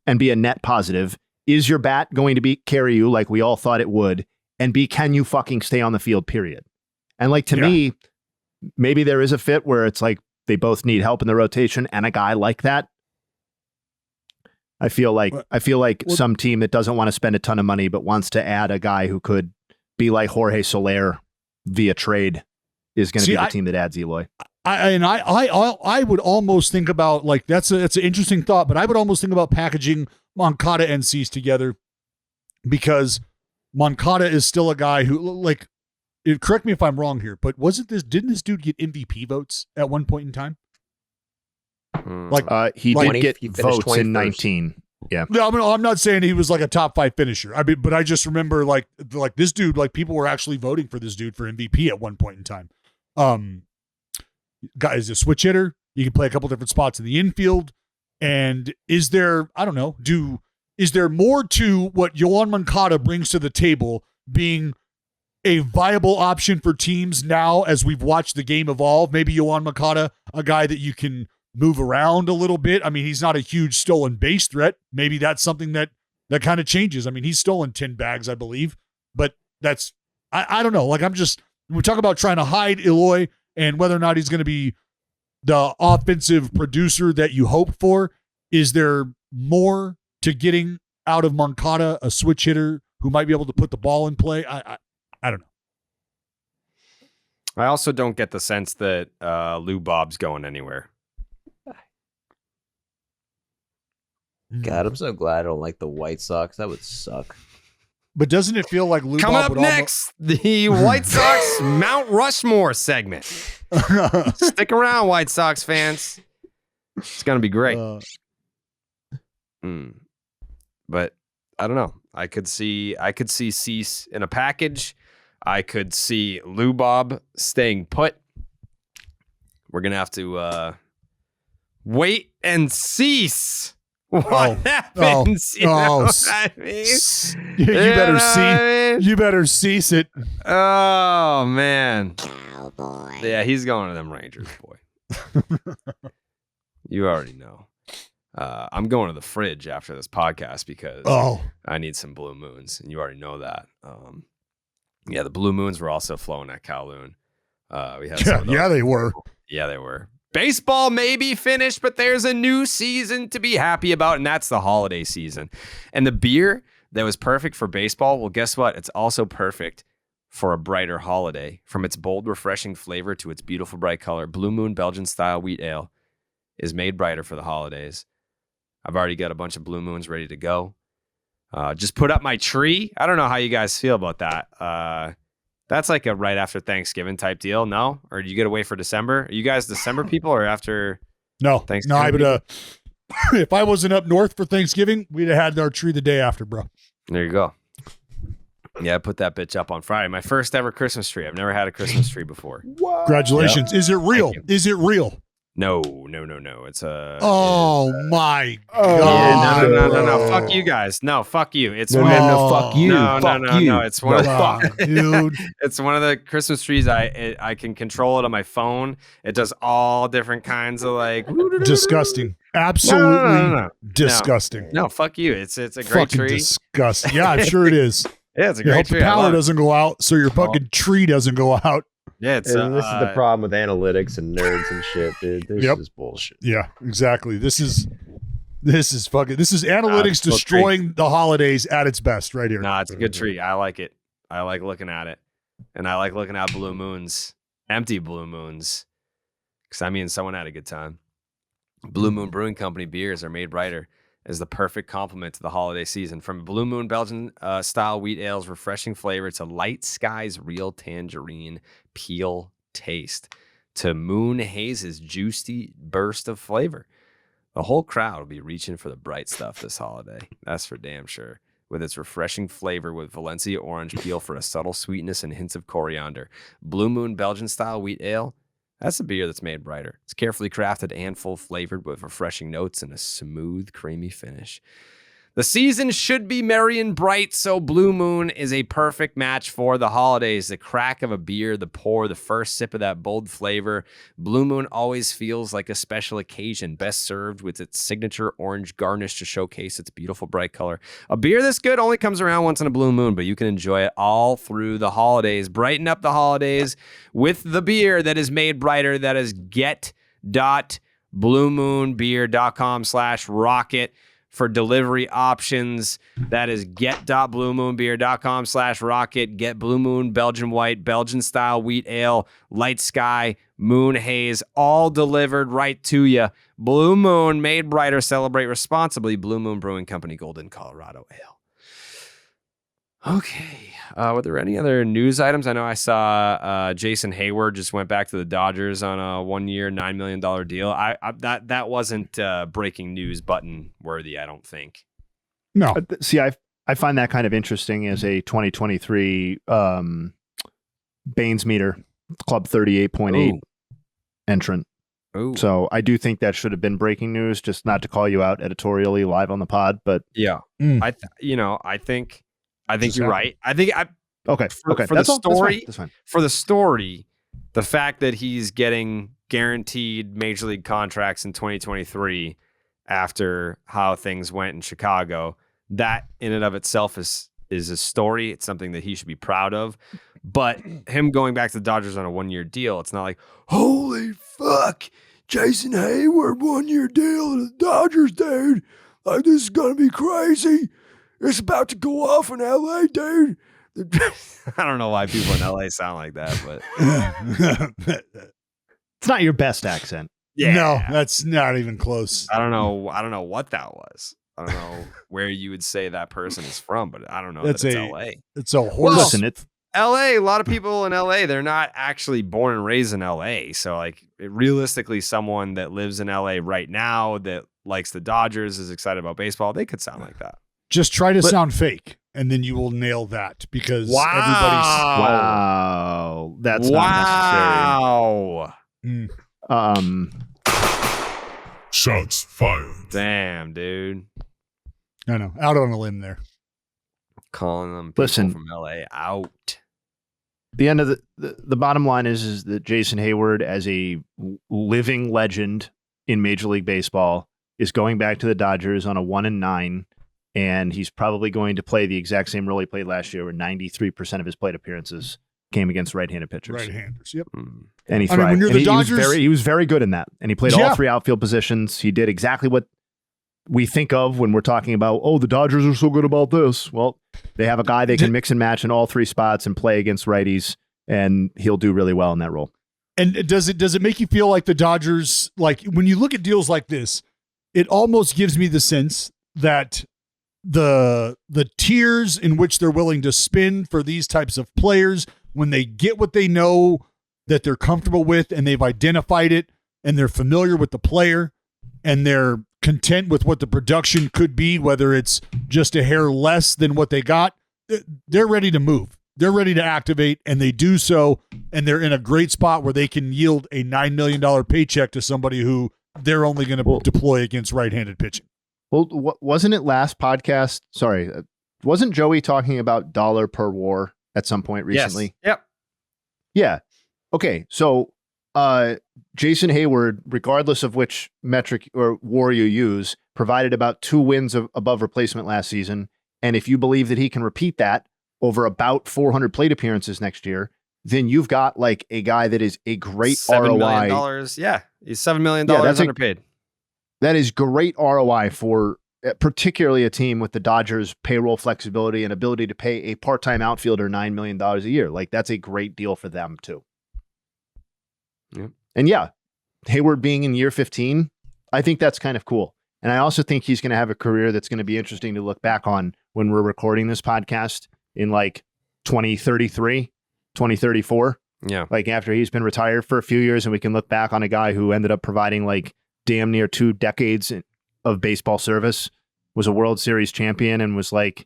and be a net positive? Is your bat going to carry you like we all thought it would? And B, can you fucking stay on the field, period? And like, to me, maybe there is a fit where it's like they both need help in the rotation, and a guy like that. I feel like some team that doesn't want to spend a ton of money but wants to add a guy who could be like Jorge Soler via trade is going to be the team that adds Eloy. I would almost think about, like, that's an interesting thought, but I would almost think about packaging Moncada and Cease together, because Moncada is still a guy who, like, correct me if I'm wrong here, but didn't this dude get MVP votes at one point in time? He did get he finished votes 21st. in 19. Yeah. No, I'm not saying he was like a top 5 finisher. I mean, but I just remember like this dude, like people were actually voting for this dude for MVP at one point in time. Guy is a switch hitter. He can play a couple different spots in the infield. And is there, I don't know, is there more to what Yoan Moncada brings to the table being a viable option for teams now as we've watched the game evolve? Maybe Yoan Moncada, a guy that you can move around a little bit. I mean, he's not a huge stolen base threat. Maybe that's something that kind of changes. I mean, he's stolen 10 bags, I believe, but that's, I don't know. Like we talk about trying to hide Eloy and whether or not he's going to be the offensive producer that you hope for. Is there more to getting out of Moncada, a switch hitter who might be able to put the ball in play? I don't know. I also don't get the sense that Lou Bob's going anywhere. God, I'm so glad I don't like the White Sox. That would suck. But doesn't it feel like Lou Coming Bob up would next, the White Sox Mount Rushmore segment. Stick around, White Sox fans. It's gonna be great. But I don't know. I could see Cease in a package. I could see Lou Bob staying put. We're gonna have to wait and cease what happens. You know what I mean? You better cease it. Oh man. Yeah, he's going to them Rangers, boy. You already know. I'm going to the fridge after this podcast because I need some blue moons, and you already know that. Yeah, the blue moons were also flowing at Kowloon. We had they were. Yeah, they were. Baseball may be finished, but there's a new season to be happy about, and that's the holiday season. And the beer that was perfect for baseball, well, guess what? It's also perfect for a brighter holiday. From its bold, refreshing flavor to its beautiful, bright color, Blue Moon Belgian-style wheat ale is made brighter for the holidays. I've already got a bunch of Blue Moons ready to go. Just put up my tree. I don't know how you guys feel about that. That's like a right after Thanksgiving type deal, no? Or do you get away for December? Are you guys December people or after No. Thanksgiving? No, I would, if I wasn't up north for Thanksgiving, we'd have had our tree the day after, bro. There you go. Yeah, I put that bitch up on Friday. My first ever Christmas tree. I've never had a Christmas tree before. Congratulations. Yep. Is it real? Is it real? No. It's a. Oh my God! Yeah, no! Fuck you guys! No, fuck you! It's no, fuck you! No! It's one of the dude. It's one of the Christmas trees. I can control it on my phone. It does all different kinds of like disgusting. Absolutely disgusting. No, fuck you! It's a great fucking tree. Disgusting. Yeah, I'm sure it is. Yeah, it's a great tree. The power doesn't go out, so your fucking tree doesn't go out. Yeah, it's this is the problem with analytics and nerds and shit, dude. This is bullshit. Yeah, exactly. This is analytics destroying the holidays at its best right here. Nah, it's a good tree. I like it. I like looking at it. And I like looking at blue moons, empty blue moons. Because I mean, someone had a good time. Blue Moon Brewing Company beers are made brighter as the perfect complement to the holiday season. From Blue Moon Belgian style wheat ale's refreshing flavor to Light Sky's real tangerine peel taste to Moon Haze's juicy burst of flavor. The whole crowd will be reaching for the bright stuff this holiday. That's for damn sure. With its refreshing flavor with Valencia orange peel for a subtle sweetness and hints of coriander. Blue Moon Belgian style wheat ale. That's a beer that's made brighter. It's carefully crafted and full flavored with refreshing notes and a smooth, creamy finish. The season should be merry and bright, so Blue Moon is a perfect match for the holidays. The crack of a beer, the pour, the first sip of that bold flavor. Blue Moon always feels like a special occasion, best served with its signature orange garnish to showcase its beautiful bright color. A beer this good only comes around once in a blue moon, but you can enjoy it all through the holidays. Brighten up the holidays with the beer that is made brighter. That is get.bluemoonbeer.com/rocket. For delivery options, that is get.bluemoonbeer.com/rocket. Get Blue Moon Belgian White, Belgian style wheat ale, Light Sky, Moon Haze, all delivered right to you. Blue Moon, made brighter, celebrate responsibly. Blue Moon Brewing Company, Golden, Colorado Ale. Okay. Were there any other news items? I know I saw Jason Heyward just went back to the Dodgers on a 1-year, $9 million deal. That wasn't breaking news button worthy, I don't think. No. See, I find that kind of interesting as a 2023 Baines meter, Club 38.8 entrant. Ooh. So I do think that should have been breaking news, just not to call you out editorially live on the pod. But yeah, I think you're right. I think okay. For the story, that's fine. For the story, the fact that he's getting guaranteed major league contracts in 2023 after how things went in Chicago, that in and of itself is a story. It's something that he should be proud of. But him going back to the Dodgers on a 1-year deal, it's not like, holy fuck, Jason Heyward 1-year deal to the Dodgers, dude. Like, this is going to be crazy. It's about to go off in LA, dude. I don't know why people in LA sound like that, but it's not your best accent. Yeah. No, that's not even close. I don't know what that was. I don't know where you would say that person is from, but I don't know. It's LA. It's a horse. Listen, it's LA. A lot of people in LA, they're not actually born and raised in LA. So, like, realistically, someone that lives in LA right now that likes the Dodgers, is excited about baseball, they could sound like that. Just try to sound fake, and then you will nail that because that's not necessary. Shots fired. Damn, dude. I know. Out on a limb there. Calling them people from LA out. The end of the bottom line is that Jason Heyward, as a living legend in Major League Baseball, is going back to the Dodgers on a 1-9, and he's probably going to play the exact same role he played last year, where 93% of his plate appearances came against right-handed pitchers. Right-handers, yep. And he thrived. When you're the Dodgers, he was very good in that, and he played all three outfield positions. He did exactly what we think of when we're talking about, oh, the Dodgers are so good about this. Well, they have a guy they can mix and match in all three spots and play against righties, and he'll do really well in that role. And does it make you feel like the Dodgers, like when you look at deals like this, it almost gives me the sense that the tiers in which they're willing to spend for these types of players, when they get what they know that they're comfortable with and they've identified it and they're familiar with the player and they're content with what the production could be, whether it's just a hair less than what they got, they're ready to move. They're ready to activate, and they do so, and they're in a great spot where they can yield a $9 million paycheck to somebody who they're only going to deploy against right-handed pitching. Well, wasn't it last podcast? Sorry, wasn't Joey talking about dollar per WAR at some point recently? Yes. Yep. Yeah. Okay. So, Jason Heyward, regardless of which metric or WAR you use, provided about 2 wins above replacement last season. And if you believe that he can repeat that over about 400 plate appearances next year, then you've got like a guy that is a great $7 ROI. million. Yeah. He's $7 million underpaid. That is great ROI for particularly a team with the Dodgers' payroll flexibility and ability to pay a part-time outfielder $9 million a year. Like, that's a great deal for them too. Yep. And yeah, Heyward being in year 15, I think that's kind of cool. And I also think he's going to have a career that's going to be interesting to look back on when we're recording this podcast in like 2033, 2034. Yeah. Like after he's been retired for a few years, and we can look back on a guy who ended up providing like damn near 2 decades of baseball service, was a World Series champion, and was like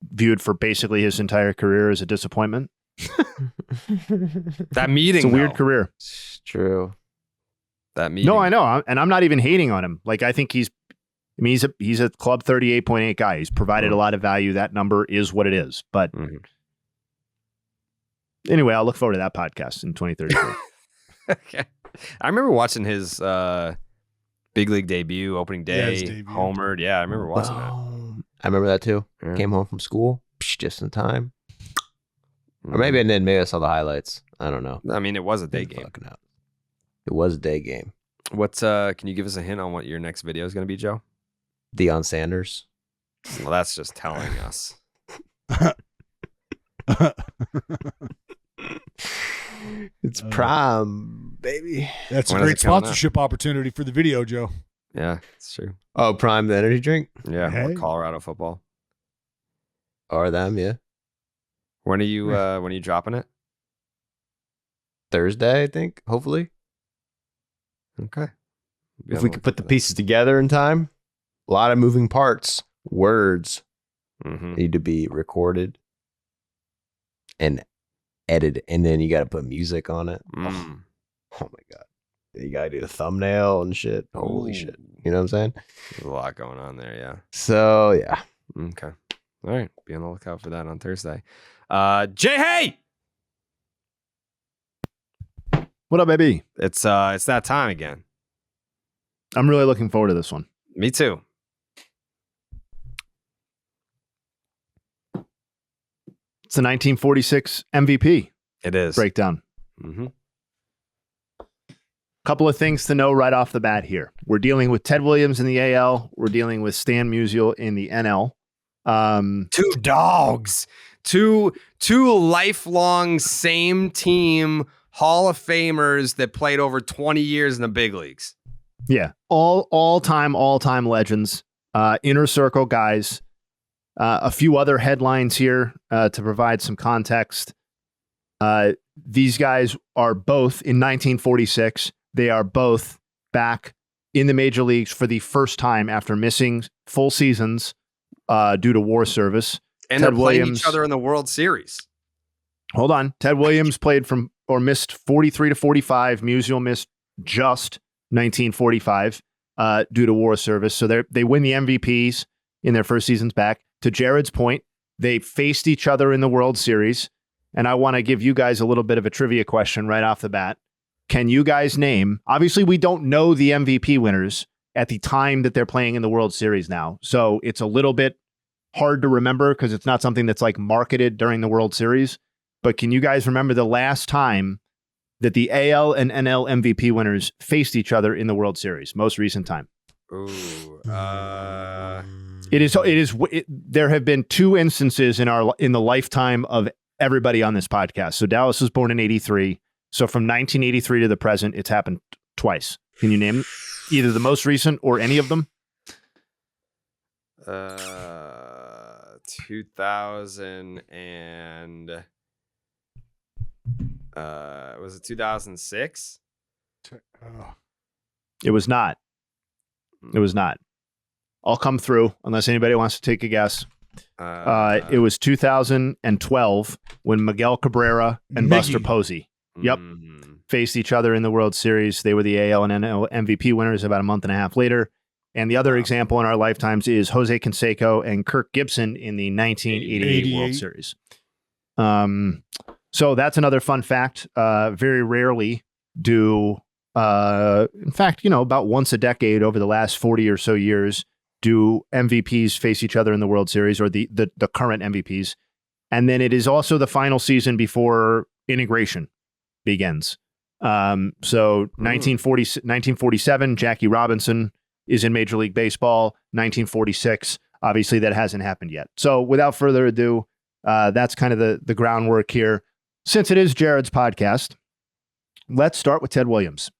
viewed for basically his entire career as a disappointment. That meeting, it's a weird career. It's true. That meeting. No, I know. And I'm not even hating on him. Like, I think he's a club 38.8 guy. He's provided a lot of value. That number is what it is. But anyway, I'll look forward to that podcast in 2033. Okay. I remember watching his big league debut, opening day, homered. Yeah, I remember watching that. I remember that too. Yeah. Came home from school just in time. Or maybe I didn't. Maybe I saw the highlights. I don't know. I mean, it was a day game. It was a day game. What's can you give us a hint on what your next video is going to be, Joe? Deion Sanders. Well, that's just telling us. It's Prime, baby. That's a great sponsorship opportunity for the video, Joe. Yeah, it's true. Oh, Prime, the energy drink? Yeah, Hey. Colorado football. Or them, yeah. When are you dropping it? Thursday, I think. Hopefully, Okay. if we could put the pieces together in time. A lot of moving parts. Words need to be recorded and edited, and then you got to put music on it. Oh my god, you got to do the thumbnail and shit. Holy shit, you know what I'm saying? There's a lot going on there, yeah. So yeah. Okay. All right. Be on the lookout for that on Thursday. Jayhay! What up, baby? It's that time again. I'm really looking forward to this one. Me too. It's the 1946 MVP It is. breakdown. Mm-hmm. Couple of things to know right off the bat here. We're dealing with Ted Williams in the AL. We're dealing with Stan Musial in the NL. Two dogs. Two lifelong same team Hall of Famers that played over 20 years in the big leagues. Yeah, all-time legends, inner circle guys. A few other headlines here to provide some context. These guys are both in 1946. They are both back in the major leagues for the first time after missing full seasons due to war service. And they're playing each other in the World Series. Hold on. Ted Williams missed 43 to 45. Musial missed just 1945 due to war service. So they win the MVPs in their first seasons back. To Jared's point, they faced each other in the World Series. And I want to give you guys a little bit of a trivia question right off the bat. Can you guys name, obviously we don't know the MVP winners at the time that they're playing in the World Series now. So it's a little bit hard to remember because it's not something that's like marketed during the World Series. But can you guys remember the last time that the AL and NL MVP winners faced each other in the World Series? Most recent time. Ooh. There have been two instances in the lifetime of everybody on this podcast. So Dallas was born in 83. So from 1983 to the present, it's happened twice. Can you name either the most recent or any of them? 2000 and was it 2006? It was not. It was not. I'll come through unless anybody wants to take a guess. It was 2012 when Miguel Cabrera and Buster Posey faced each other in the World Series. They were the AL and NL MVP winners about a month and a half later. And the other example in our lifetimes is Jose Canseco and Kirk Gibson in the 1988 World Series. So that's another fun fact. Very rarely do, in fact, about once a decade over the last 40 or so years, do MVPs face each other in the World Series, or the current MVPs. And then it is also the final season before integration begins. So 1947, Jackie Robinson is in Major League Baseball. 1946, obviously that hasn't happened yet. So without further ado, that's kind of the groundwork here. Since it is Jared's podcast, let's start with Ted Williams.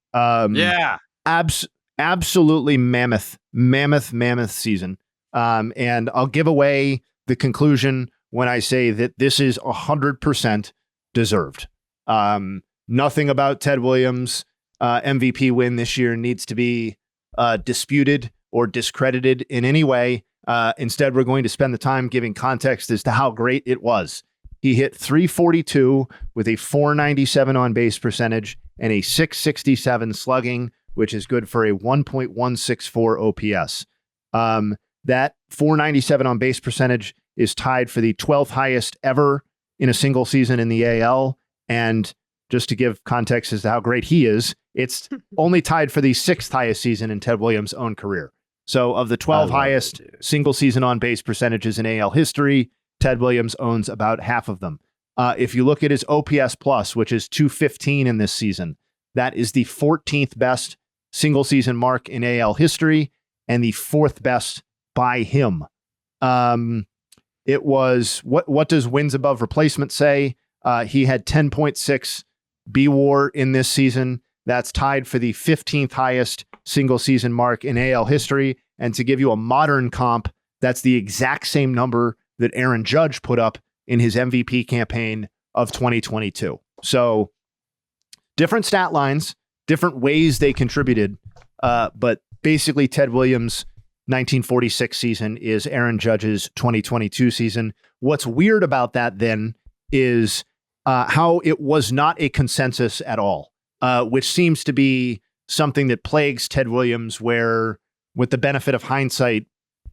Absolutely mammoth season. And I'll give away the conclusion when I say that this is 100% deserved. Nothing about Ted Williams' MVP win this year needs to be disputed or discredited in any way. Instead, we're going to spend the time giving context as to how great it was. He hit .342 with a .497 on base percentage and a .667 slugging, which is good for a 1.164 OPS. That .497 on base percentage is tied for the 12th highest ever in a single season in the AL. And just to give context as to how great he is, it's only tied for the 6th highest season in Ted Williams' own career. So of the 12 highest single season on base percentages in AL history, Ted Williams owns about half of them. If you look at his OPS plus, which is .215 in this season, that is the 14th best single season mark in AL history and the 4th best by him. It was, what does wins above replacement say? He had 10.6 B-WAR in this season. That's tied for the 15th highest single season mark in AL history. And to give you a modern comp, that's the exact same number that Aaron Judge put up in his MVP campaign of 2022. So different stat lines, different ways they contributed, but basically Ted Williams' 1946 season is Aaron Judge's 2022 season. What's weird about that then is how it was not a consensus at all, which seems to be something that plagues Ted Williams, where with the benefit of hindsight,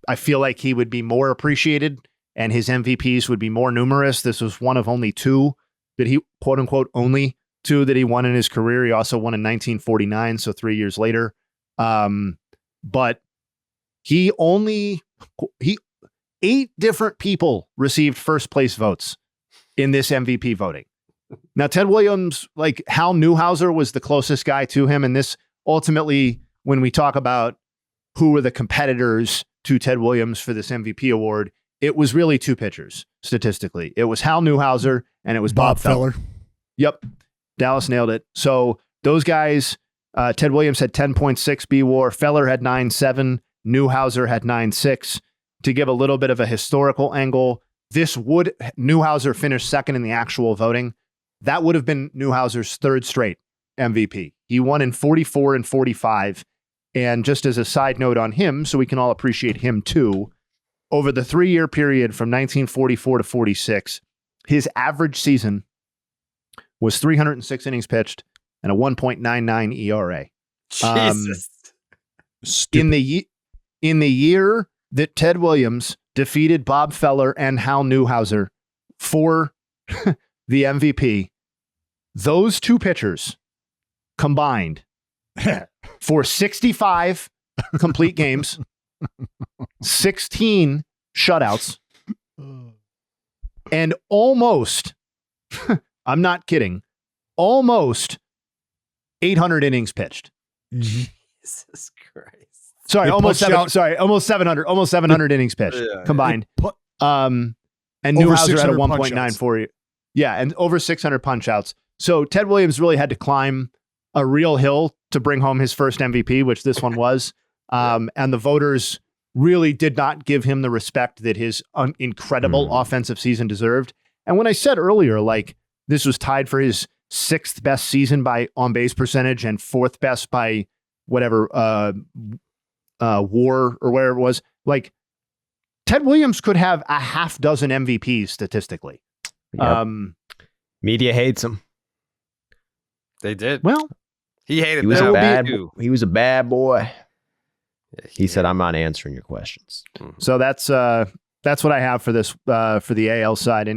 I feel like he would be more appreciated and his MVPs would be more numerous. This was one of only two that he, quote unquote, only two that he won in his career. He also won in 1949, so 3 years later. But he 8 different people received first place votes in this MVP voting. Now, Ted Williams, like Hal Newhouser was the closest guy to him. And this ultimately, when we talk about who were the competitors to Ted Williams for this MVP award, it was really 2 pitchers statistically. It was Hal Newhouser and it was Bob Feller. Yep. Dallas nailed it. So those guys, Ted Williams had 10.6 B-WAR, Feller had 9.7, Newhouser had 9.6. To give a little bit of a historical angle, Newhouser finished second in the actual voting. That would have been Newhouser's 3rd straight MVP. He won in 44 and 45. And just as a side note on him, so we can all appreciate him too, over the 3-year period from 1944 to 46, his average season was 306 innings pitched and a 1.99 ERA. Jesus. In the year that Ted Williams defeated Bob Feller and Hal Newhouser for the MVP, those 2 pitchers combined for 65 complete games, 16 shutouts, and almost, I'm not kidding, almost 800 innings pitched. Jesus Christ. Sorry, almost 700 innings pitched combined. And Newhouser had a 1.94. Yeah, and over 600 punch outs. So Ted Williams really had to climb a real hill to bring home his first MVP, which this one was. And the voters really did not give him the respect that his incredible offensive season deserved. And when I said earlier, like this was tied for his 6th best season by on-base percentage and 4th best by whatever WAR or whatever it was, like Ted Williams could have a half dozen MVPs statistically. Yep. Media hates him. They did. Well, he hated He was that. he was a bad boy. He said, "I'm not answering your questions." So that's what I have for this for the AL side.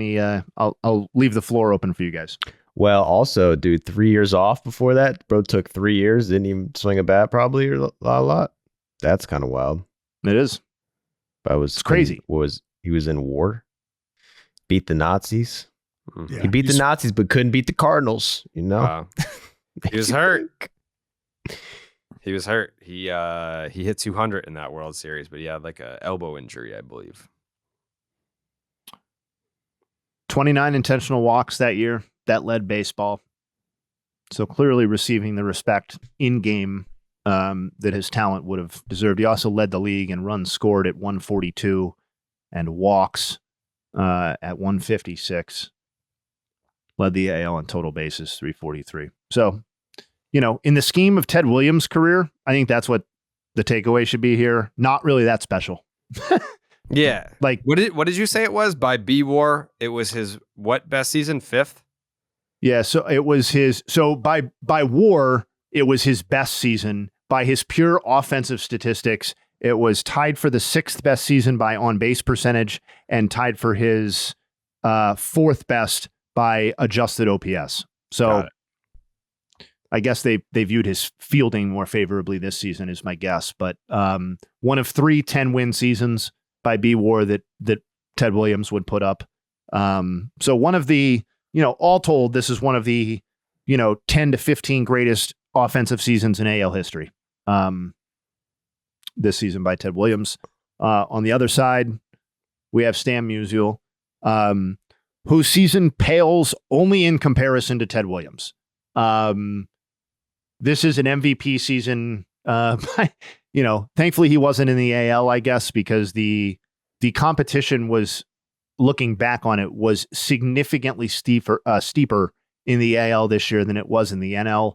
I'll leave the floor open for you guys. Well, also, dude, 3 years off before that. Bro took 3 years, didn't even swing a bat probably or a lot. That's kind of wild. It is. It's crazy. He was in war, beat the Nazis. Yeah, he beat the Nazis, but couldn't beat the Cardinals. You know, Wow. He was hurt. He was hurt. He hit 200 in that World Series, but he had like a elbow injury, I believe. 29 intentional walks that year. That led baseball. So clearly receiving the respect in game that his talent would have deserved. He also led the league in runs scored at 142 and walks at 156. Led the AL on total bases, 343. So, in the scheme of Ted Williams' career, I think that's what the takeaway should be here. Not really that special. Yeah. Like, what did you say it was? By B-WAR, it was his what best season? 5th? yeah, so it was his. So by WAR, it was his best season. By his pure offensive statistics, it was tied for the 6th best season by on-base percentage and tied for his 4th best by adjusted OPS. So I guess they viewed his fielding more favorably this season is my guess. But one of 3 10-win seasons by B-WAR that Ted Williams would put up. So one of the, all told, this is one of the, 10 to 15 greatest offensive seasons in AL history. This season by Ted Williams. On the other side, we have Stan Musial, whose season pales only in comparison to Ted Williams. This is an MVP season. Thankfully he wasn't in the AL, I guess, because the competition was looking back on it, was significantly steeper in the AL this year than it was in the NL.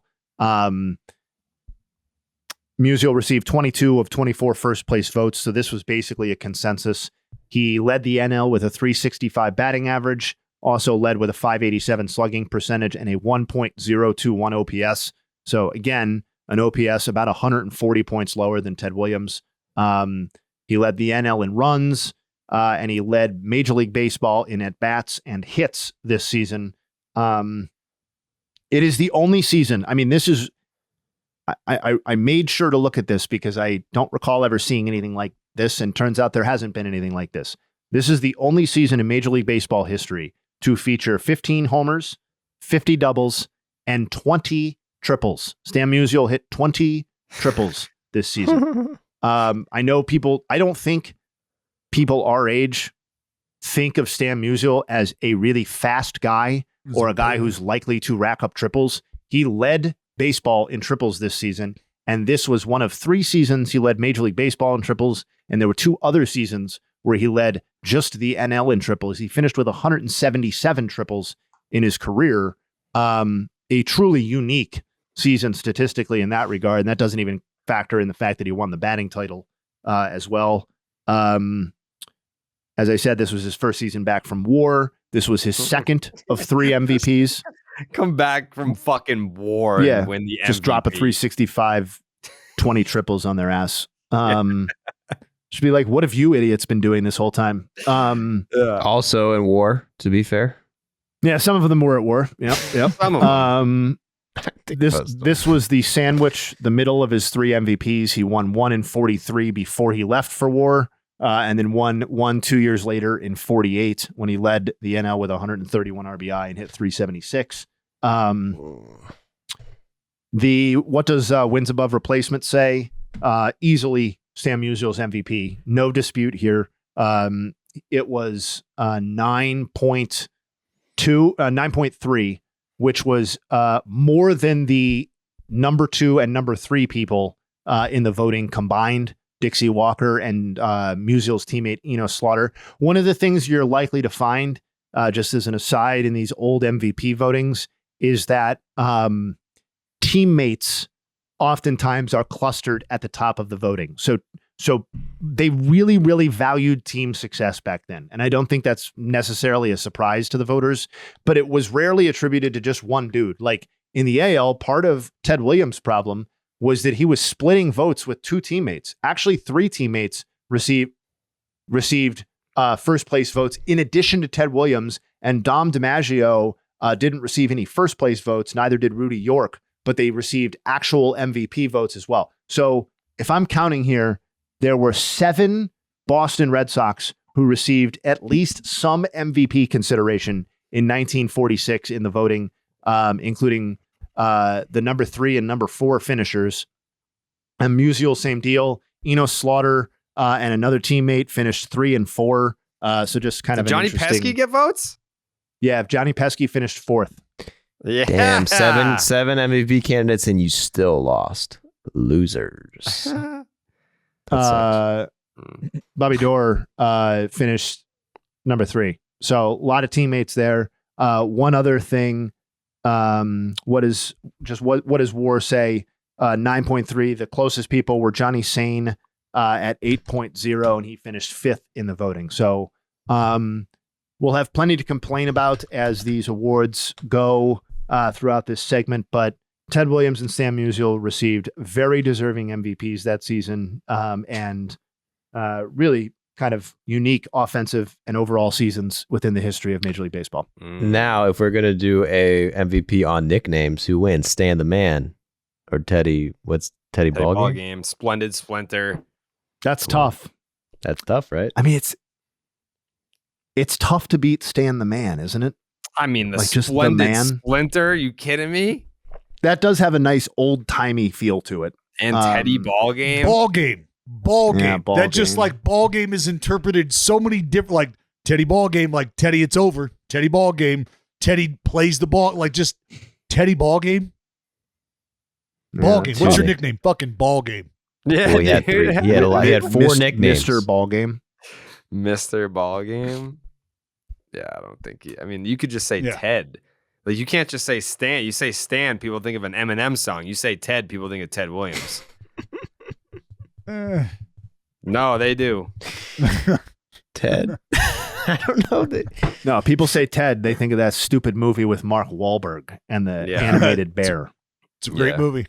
Musial received 22 of 24 first place votes, so this was basically a consensus. He led the NL with a 365 batting average, also led with a 587 slugging percentage and a 1.021 OPS. So again, an OPS about 140 points lower than Ted Williams. He led the NL in runs, and he led Major League Baseball in at-bats and hits this season. It is the only season. I mean, this is... I made sure to look at this because I don't recall ever seeing anything like this, and turns out there hasn't been anything like this. This is the only season in Major League Baseball history to feature 15 homers, 50 doubles, and 20 triples. Stan Musial hit 20 triples this season. I know I don't think people our age think of Stan Musial as a really fast guy or a guy who's likely to rack up triples. He led baseball in triples this season, and this was one of 3 seasons he led Major League Baseball in triples, and there were 2 other seasons where he led just the NL in triples. He finished with 177 triples in his career. A truly unique season statistically in that regard, and that doesn't even factor in the fact that he won the batting title as well. As I said, this was his first season back from war. This was his second of 3 MVPs. Come back from fucking war and win the MVP. Just drop a 365, 20 triples on their ass. Should be like, what have you idiots been doing this whole time? Also in war, to be fair. Yeah, some of them were at war. Yep. Some of them. This was the sandwich, the middle of his 3 MVPs. He won 1 in 43 before he left for war, and then won 2 years later in 48 when he led the NL with 131 RBI and hit 376. What does wins above replacement say? Easily Stan Musial's MVP. No dispute here. It was 9.3, which was more than the number 2 and number 3 people in the voting combined, Dixie Walker and Musial's teammate Enos Slaughter. One of the things you're likely to find, just as an aside in these old MVP votings, is that teammates oftentimes are clustered at the top of the voting. So they really, really valued team success back then. And I don't think that's necessarily a surprise to the voters, but it was rarely attributed to just one dude. Like in the AL, part of Ted Williams' problem was that he was splitting votes with 2 teammates. Actually, 3 teammates received first place votes in addition to Ted Williams, and Dom DiMaggio didn't receive any first place votes. Neither did Rudy York, but they received actual MVP votes as well. So if I'm counting here, there were 7 Boston Red Sox who received at least some MVP consideration in 1946 in the voting, including the number 3 and number 4 finishers. And Musial, same deal. Enos Slaughter and another teammate finished 3 and 4. So just kind of Johnny Pesky get votes? Yeah, Johnny Pesky finished 4th. Yeah. Damn, seven MVP candidates and you still lost. Losers. Bobby Doerr finished number 3. So a lot of teammates there. One other thing, what does WAR say? 9.3. The closest people were Johnny Sane at 8.0, and he finished 5th in the voting. So we'll have plenty to complain about as these awards go throughout this segment, but Ted Williams and Stan Musial received very deserving MVPs that season, and really kind of unique offensive and overall seasons within the history of Major League Baseball. Now, if we're going to do a MVP on nicknames, who wins? Stan the Man or Teddy? What's Teddy Ballgame? Splendid Splinter. That's tough. That's tough, right? I mean, it's tough to beat Stan the Man, isn't it? I mean, the Like just the Splendid man? Splinter. You kidding me? That does have a nice old-timey feel to it. And Teddy Ballgame. Ball game. Yeah, ball That just game. like ball game is interpreted so many different, like Teddy ball game, like Teddy, it's over. Teddy ball game. Teddy plays the ball, like just Teddy ball game. Ball game. What's your nickname? Fucking ball game. Yeah, Well, he had 3. He had a lot. He had 4 nicknames. Mr. Ballgame. Mr. Ballgame. Yeah, I don't think. I mean, you could just say Yeah. Ted. Like you can't just say Stan. You say Stan, people think of an Eminem song. You say Ted, people think of Ted Williams. No, they do. Ted. I don't know. No, people say Ted. They think of that stupid movie with Mark Wahlberg and the animated bear. It's a great movie.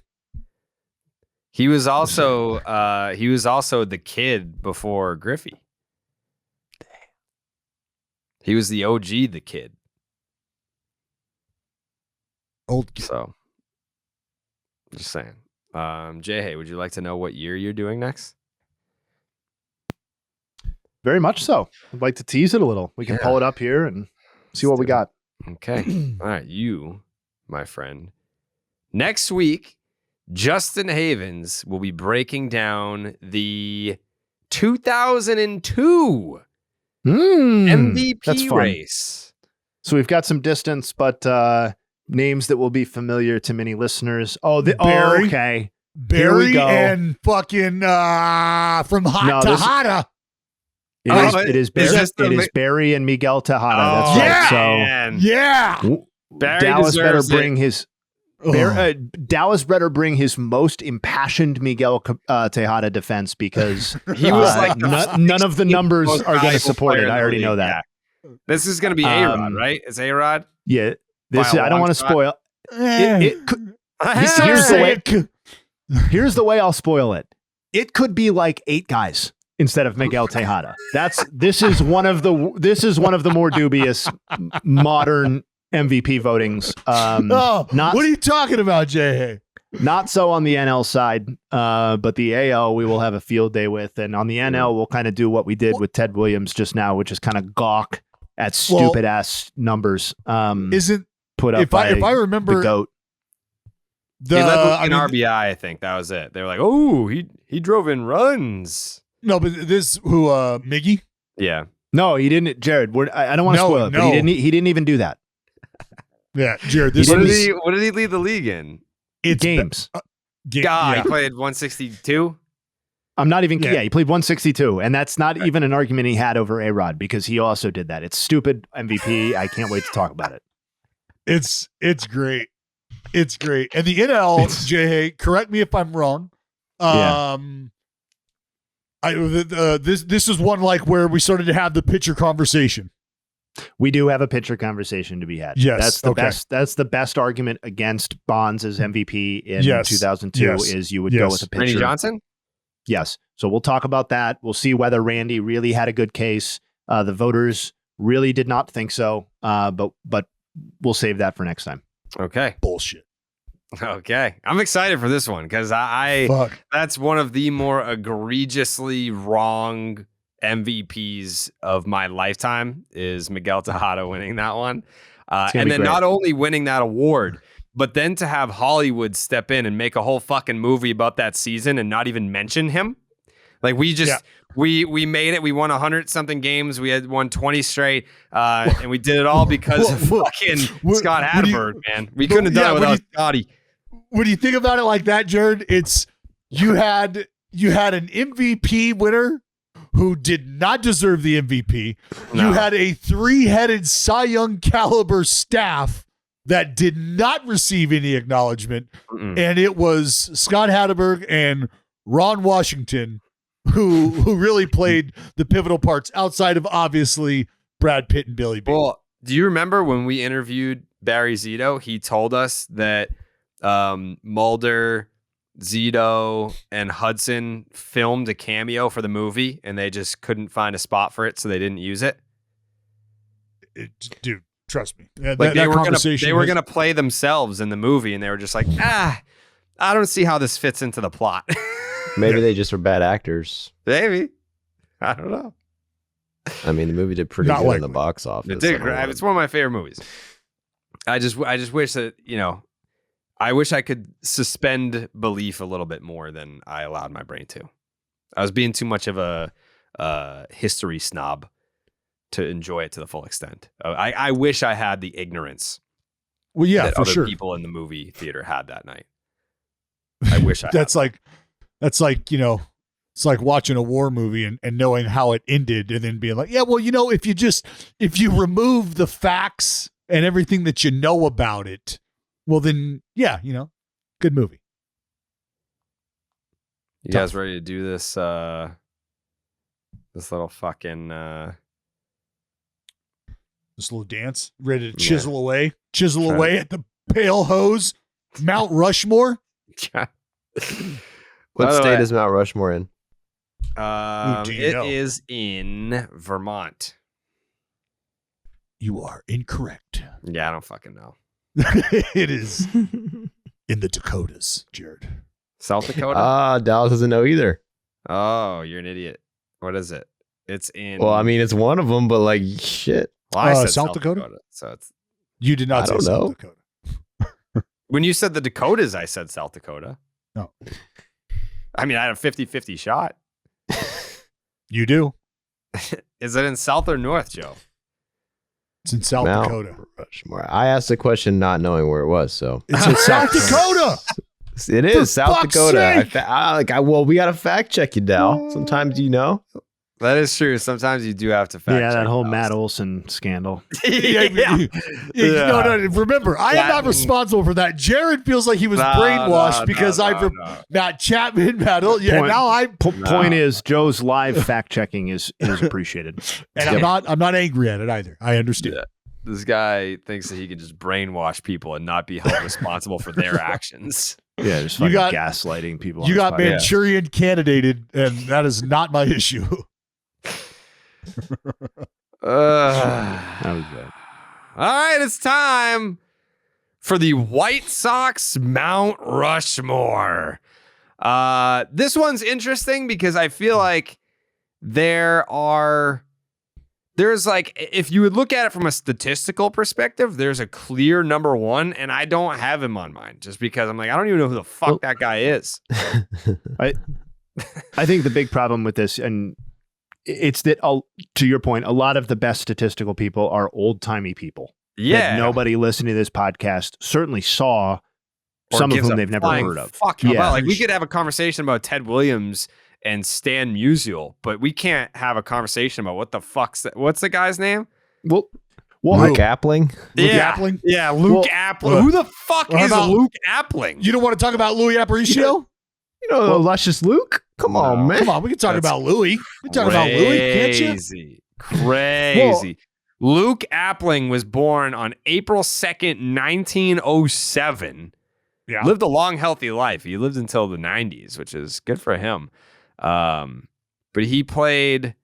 He was also the kid before Griffey. He was the OG, the kid. Old kid. So, just saying. Jayhay, would you like to know what year you're doing next? Very much so. I'd like to tease it a little. We can pull it up here and see what we got. Okay. All right. You, my friend. Next week, Justin Havens will be breaking down the 2002 MVP race. So we've got some distance, but names that will be familiar to many listeners. Barry. Okay. Barry and fucking from Hot to Hotta. It is Barry and Miguel Tejada. That's right. So yeah. Barry Dallas better bring it. his Dallas better bring his most impassioned Miguel Tejada defense because he was like none of the numbers are going to support it. I already know that. Yeah. This is going to be A-Rod, right? It's A-Rod? Yeah. I don't want to spoil. Here's the way I'll spoil it. It could be like 8 guys instead of Miguel Tejada. This is one of the more dubious modern MVP votings. What are you talking about, Jayhay? Not so on the NL side, but the AL we will have a field day with, and on the NL we'll kind of do what we did with Ted Williams just now, which is kind of gawk at stupid ass numbers. Isn't put up if I remember the GOAT. He led the league in RBI, I think that was it. They were like, "Oh, he drove in runs." No, but this who Miggy? Yeah. No, he didn't. Jared, I don't want to spoil it, but he didn't even do that. Yeah, Jared. What did he lead the league in? It's games. He played 162. I'm not even. Yeah, he played 162, and that's not even an argument he had over A-Rod because he also did that. It's stupid MVP. I can't wait to talk about it. It's great. It's great. And the NL, Jayhay, correct me if I'm wrong. This is one like where we started to have the pitcher conversation. We do have a pitcher conversation to be had. Yes, that's the best. That's the best argument against Bonds as MVP in 2002 is you would go with a pitcher. Randy Johnson. Yes. So we'll talk about that. We'll see whether Randy really had a good case. The voters really did not think so. But we'll save that for next time. Okay. Bullshit. Okay. I'm excited for this one because that's one of the more egregiously wrong MVPs of my lifetime is Miguel Tejada winning that one. And then not only winning that award, but then to have Hollywood step in and make a whole fucking movie about that season and not even mention him. Like we just, we made it. We won 100-something games. We had won 20 straight. And we did it all because of fucking Scott Hatterberg, man. We couldn't have done it without Scotty. When you think about it like that, Jared, it's you had an MVP winner who did not deserve the MVP. No. You had a 3-headed Cy Young caliber staff that did not receive any acknowledgement. And it was Scott Hatterberg and Ron Washington who really played the pivotal parts outside of obviously Brad Pitt and Billy B. Well, do you remember when we interviewed Barry Zito? He told us that Mulder, Zito, and Hudson filmed a cameo for the movie and they just couldn't find a spot for it, so they didn't use it. Dude, trust me. They were gonna play themselves in the movie and they were just like, I don't see how this fits into the plot. Maybe they just were bad actors. Maybe. I don't know. I mean, the movie did pretty good in the box office. It did. It's one of my favorite movies. I just wish that, I wish I could suspend belief a little bit more than I allowed my brain to. I was being too much of a history snob to enjoy it to the full extent. I wish I had the ignorance. Well, yeah, that for other sure. People in the movie theater had that night. I wish I. That's like It's like watching a war movie and knowing how it ended and then being like, yeah, well, if you remove the facts and everything that you know about it, well, then, yeah, good movie. You guys ready to do this? This little fucking. This little dance? Ready to chisel away at the pale hose Mount Rushmore? What state is Mount Rushmore in? It is in Vermont. You are incorrect. Yeah, I don't fucking know. It is in the Dakotas, Jared. South Dakota? Dallas doesn't know either. Oh, you're an idiot. What is it? It's in. Well, I mean, it's one of them, but like, shit. Well, I said South Dakota? So it's. You did not say South Dakota. When you said the Dakotas, I said South Dakota. No. I mean, I had a 50-50 shot. You do. Is it in South or North, Joe? It's in South Mount Dakota. Rushmore. I asked the question not knowing where it was, so it's in South Dakota. It is South Dakota. Sake. Well, we got to fact check you, Dal. Sometimes That is true. Sometimes you do have to fact check. That whole Matt Olson scandal. No. Remember, I am not responsible for that. Jared feels like he was brainwashed because Matt Chapman, Point is, Joe's live fact checking is appreciated, and I'm not angry at it either. I understand. Yeah. This guy thinks that he can just brainwash people and not be held responsible for their actions. Yeah, just fucking gaslighting people. You got Manchurian candidated, and that is not my issue. That was good. All right, it's time for the White Sox Mount Rushmore. This one's interesting because I feel like there's like, if you would look at it from a statistical perspective, there's a clear number one, and I don't have him on mine just because I'm like, I don't even know who the fuck that guy is. I think the big problem with this, and it's that, to your point, a lot of the best statistical people are old-timey people. Yeah. That nobody listening to this podcast certainly saw, some of whom they've never heard of. Like, we could have a conversation about Ted Williams and Stan Musial, but we can't have a conversation about what the fuck's that. What's the guy's name? Luke Appling? Luke Appling. Who the fuck is Luke Appling? You don't want to talk about Louis Aparicio? Luscious Luke? Come on, man. Come on, we can talk about Louis. We can talk about Louis, can't you? Crazy. Luke Appling was born on April 2nd, 1907. Yeah. Lived a long, healthy life. He lived until the 90s, which is good for him. But he played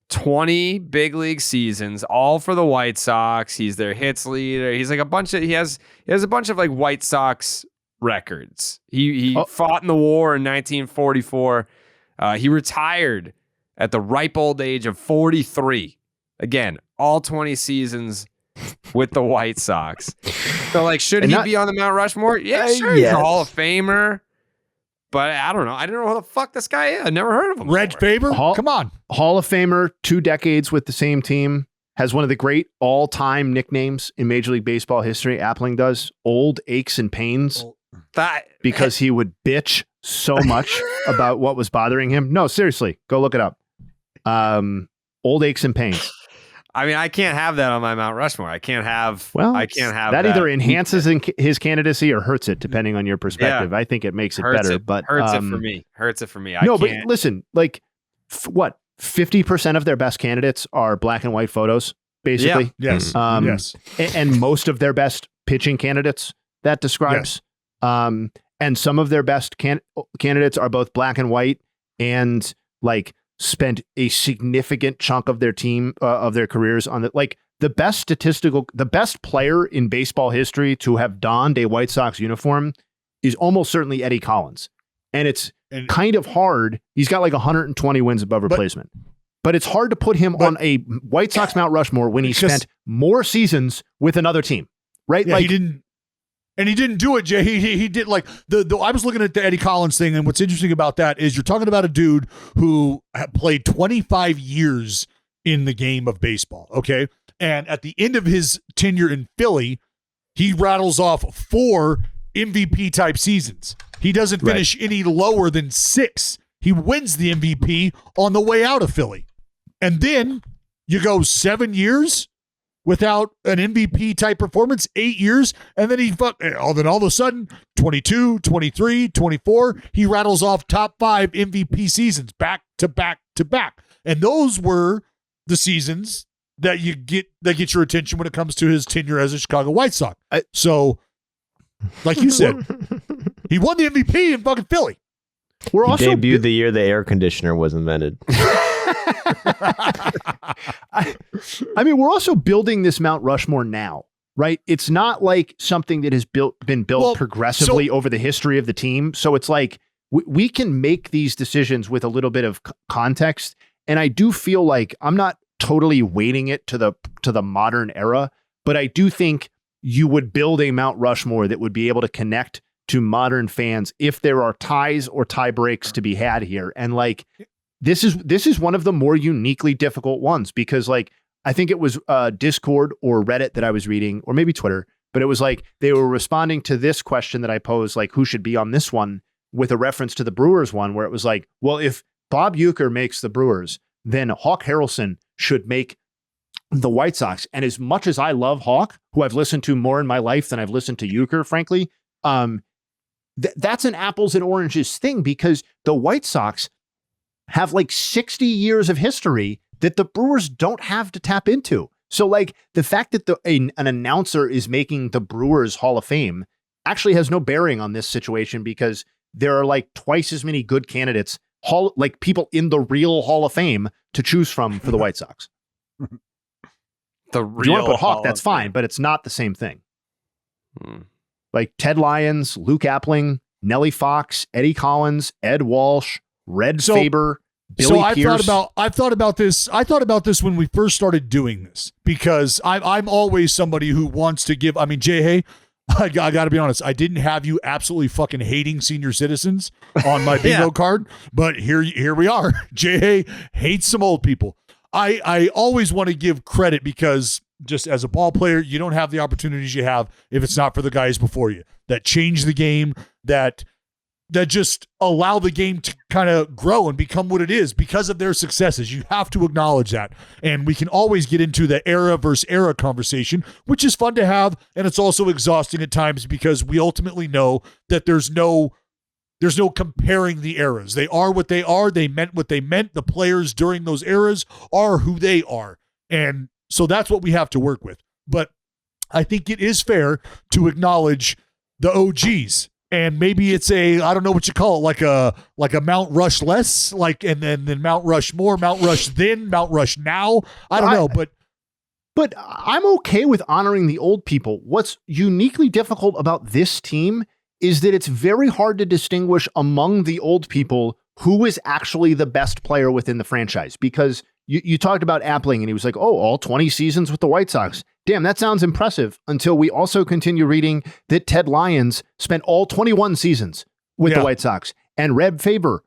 20 big league seasons, all for the White Sox. He's their hits leader. He's like he has a bunch of like White Sox records. He fought in the war in 1944. He retired at the ripe old age of 43. Again, all 20 seasons with the White Sox. So, like, should he be on the Mount Rushmore? Yeah, sure. Yes. He's a Hall of Famer. But I don't know. I don't know who the fuck this guy is. I never heard of him. Reg Faber? Come on. Hall of Famer, 2 decades with the same team. Has one of the great all-time nicknames in Major League Baseball history. Appling does. Old Aches and Pains. Because he would bitch so much about what was bothering him. No, seriously. Go look it up. Old Aches and Pains. I mean, I can't have that on my Mount Rushmore. I can't have that. Either enhances his candidacy or hurts it, depending on your perspective. I think it makes it better, but hurts it for me. But listen, like, 50% of their best candidates are black and white photos, basically. Yeah. Yes. And most of their best pitching candidates that describes. Yes. And some of their best candidates are both black and white and like spent a significant chunk of their team of their careers on the best player in baseball history to have donned a White Sox uniform is almost certainly Eddie Collins. And it's kind of hard. He's got like 120 wins above replacement, but it's hard to put him on a White Sox Mount Rushmore when he spent more seasons with another team, right? Yeah, he didn't do it, Jay. He did like I was looking at the Eddie Collins thing, and what's interesting about that is you're talking about a dude who played 25 years in the game of baseball, okay? And at the end of his tenure in Philly, he rattles off 4 MVP-type seasons. He doesn't finish any lower than 6 He wins the MVP on the way out of Philly. And then you go 7 years without an MVP type performance, 8 years, and then then all of a sudden, 22, 23, 24, he rattles off top 5 MVP seasons back to back to back. And those were the seasons that get your attention when it comes to his tenure as a Chicago White Sox. So, like you said, he won the MVP in fucking Philly. He debuted the year the air conditioner was invented. I mean, we're also building this Mount Rushmore now, right? It's not like something that has been built progressively over the history of the team. So it's like we can make these decisions with a little bit of context. And I do feel like I'm not totally weighting it to the modern era, but I do think you would build a Mount Rushmore that would be able to connect to modern fans if there are ties or tie breaks to be had here. And like, this is one of the more uniquely difficult ones because like, I think it was Discord or Reddit that I was reading, or maybe Twitter, but it was like, they were responding to this question that I posed, like, who should be on this one, with a reference to the Brewers one, where it was like, well, if Bob Uecker makes the Brewers, then Hawk Harrelson should make the White Sox. And as much as I love Hawk, who I've listened to more in my life than I've listened to Uecker, frankly, that's an apples and oranges thing, because the White Sox have like 60 years of history that the Brewers don't have to tap into. So like the fact that an announcer is making the Brewers Hall of Fame actually has no bearing on this situation, because there are like twice as many good candidates, like people in the real Hall of Fame to choose from for the White Sox. The If you want to put Hawk, Hall that's of fine, Fame. but it's not the same thing. Like Ted Lyons, Luke Appling, Nellie Fox, Eddie Collins, Ed Walsh, Red Faber, Billy Pierce. I've thought about this. I thought about this when we first started doing this, because I'm always somebody who wants to give. I mean, Jayhay, I got to be honest. I didn't have you absolutely fucking hating senior citizens on my bingo card, but here we are. Jayhay hates some old people. I always want to give credit, because just as a ball player, you don't have the opportunities you have if it's not for the guys before you that change the game, that just allow the game to kind of grow and become what it is because of their successes. You have to acknowledge that. And we can always get into the era versus era conversation, which is fun to have. And it's also exhausting at times, because we ultimately know that there's no comparing the eras. They are what they are. They meant what they meant. The players during those eras are who they are. And so that's what we have to work with. But I think it is fair to acknowledge the OGs. And maybe it's I don't know what you call it, like a Mount Rush less, like, and then Mount Rushmore, Mount Rush then, Mount Rush now. I don't know, but I'm okay with honoring the old people. What's uniquely difficult about this team is that it's very hard to distinguish among the old people who is actually the best player within the franchise. Because you talked about Appling, and he was like, oh, all 20 seasons with the White Sox. Damn, that sounds impressive, until we also continue reading that Ted Lyons spent all 21 seasons with the White Sox. And Red Faber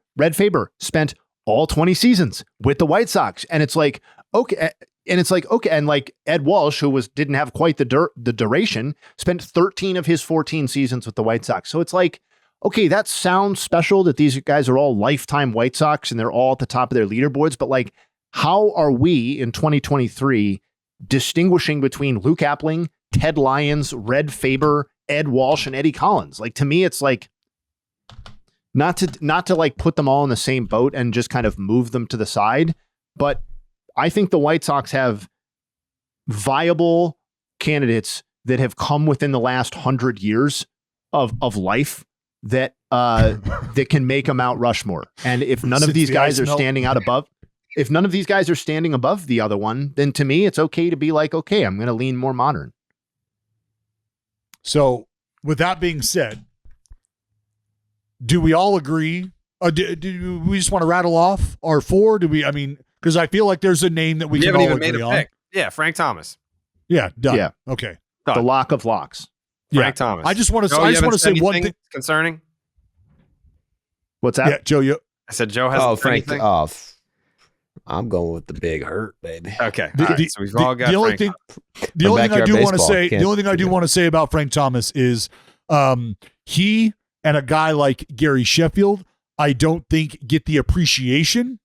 spent all 20 seasons with the White Sox. And it's like, okay. And it's like, okay. And like Ed Walsh, who didn't have quite the duration, spent 13 of his 14 seasons with the White Sox. So it's like, okay, that sounds special that these guys are all lifetime White Sox and they're all at the top of their leaderboards. But like, how are we in 2023 distinguishing between Luke Appling, Ted Lyons, Red Faber, Ed Walsh, and Eddie Collins? Like, to me, it's like not to like put them all in the same boat and just kind of move them to the side. But I think the White Sox have viable candidates that have come within the last 100 years of life that that can make a Mount Rushmore. And if none of these guys are standing out above, if none of these guys are standing above the other one, then to me, it's okay to be like, okay, I'm going to lean more modern. So with that being said, do we all agree? Do we just want to rattle off our four? Because I feel like there's a name that we can all agree on. Pick. Yeah, Frank Thomas. Yeah, done. Yeah. Okay. Done. The lock of locks. Frank Thomas. I just want to say one thing concerning. What's that? Yeah, Joe. I said Joe has Frank. I'm going with the big hurt, baby. Okay. So we've all got the only thing I do want to say about Frank Thomas is he and a guy like Gary Sheffield, I don't think get the appreciation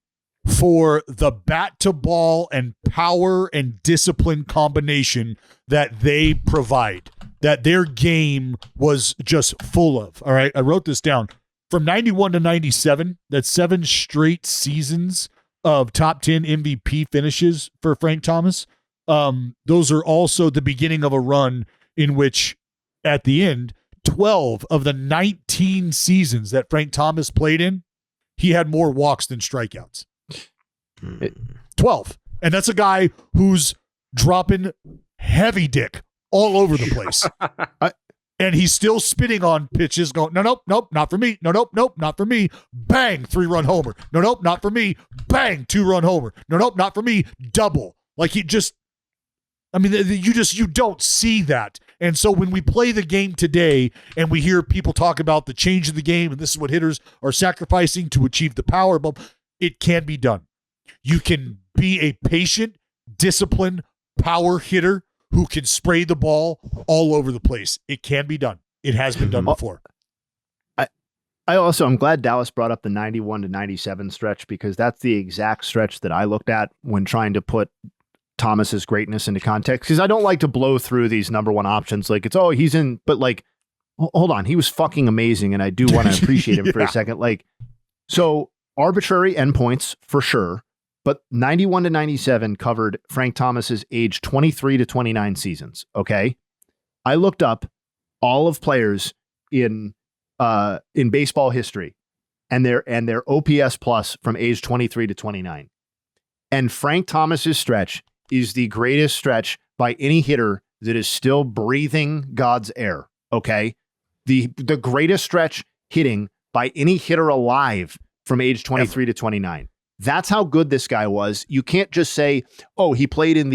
for the bat to ball and power and discipline combination that they provide, that their game was just full of. All right, I wrote this down. From 91 to 97, that's 7 straight seasons of top 10 MVP finishes for Frank Thomas. Those are also the beginning of a run in which, at the end, 12 of the 19 seasons that Frank Thomas played in, he had more walks than strikeouts. 12. And that's a guy who's dropping heavy dick all over the place. And he's still spitting on pitches going, nope, not for me. Nope, not for me. Bang, 3-run homer. Nope, not for me. Bang, 2-run homer. Nope, not for me. Double. Like you don't see that. And so when we play the game today and we hear people talk about the change of the game and this is what hitters are sacrificing to achieve the power, it can be done. You can be a patient, disciplined power hitter who can spray the ball all over the place. It can be done. It has been done before. I'm glad Dallas brought up the 91 to 97 stretch, because that's the exact stretch that I looked at when trying to put Thomas's greatness into context. Because I don't like to blow through these number one options. Like he's in, but like, hold on, he was fucking amazing. And I do want to appreciate him for a second. Like, so arbitrary endpoints for sure. But 91 to 97 covered Frank Thomas's age 23 to 29 seasons. Okay. I looked up all of players in baseball history and their OPS plus from age 23 to 29. And Frank Thomas's stretch is the greatest stretch by any hitter that is still breathing God's air. Okay. The greatest stretch hitting by any hitter alive from age 23 to 29. That's how good this guy was. You can't just say, oh, he played in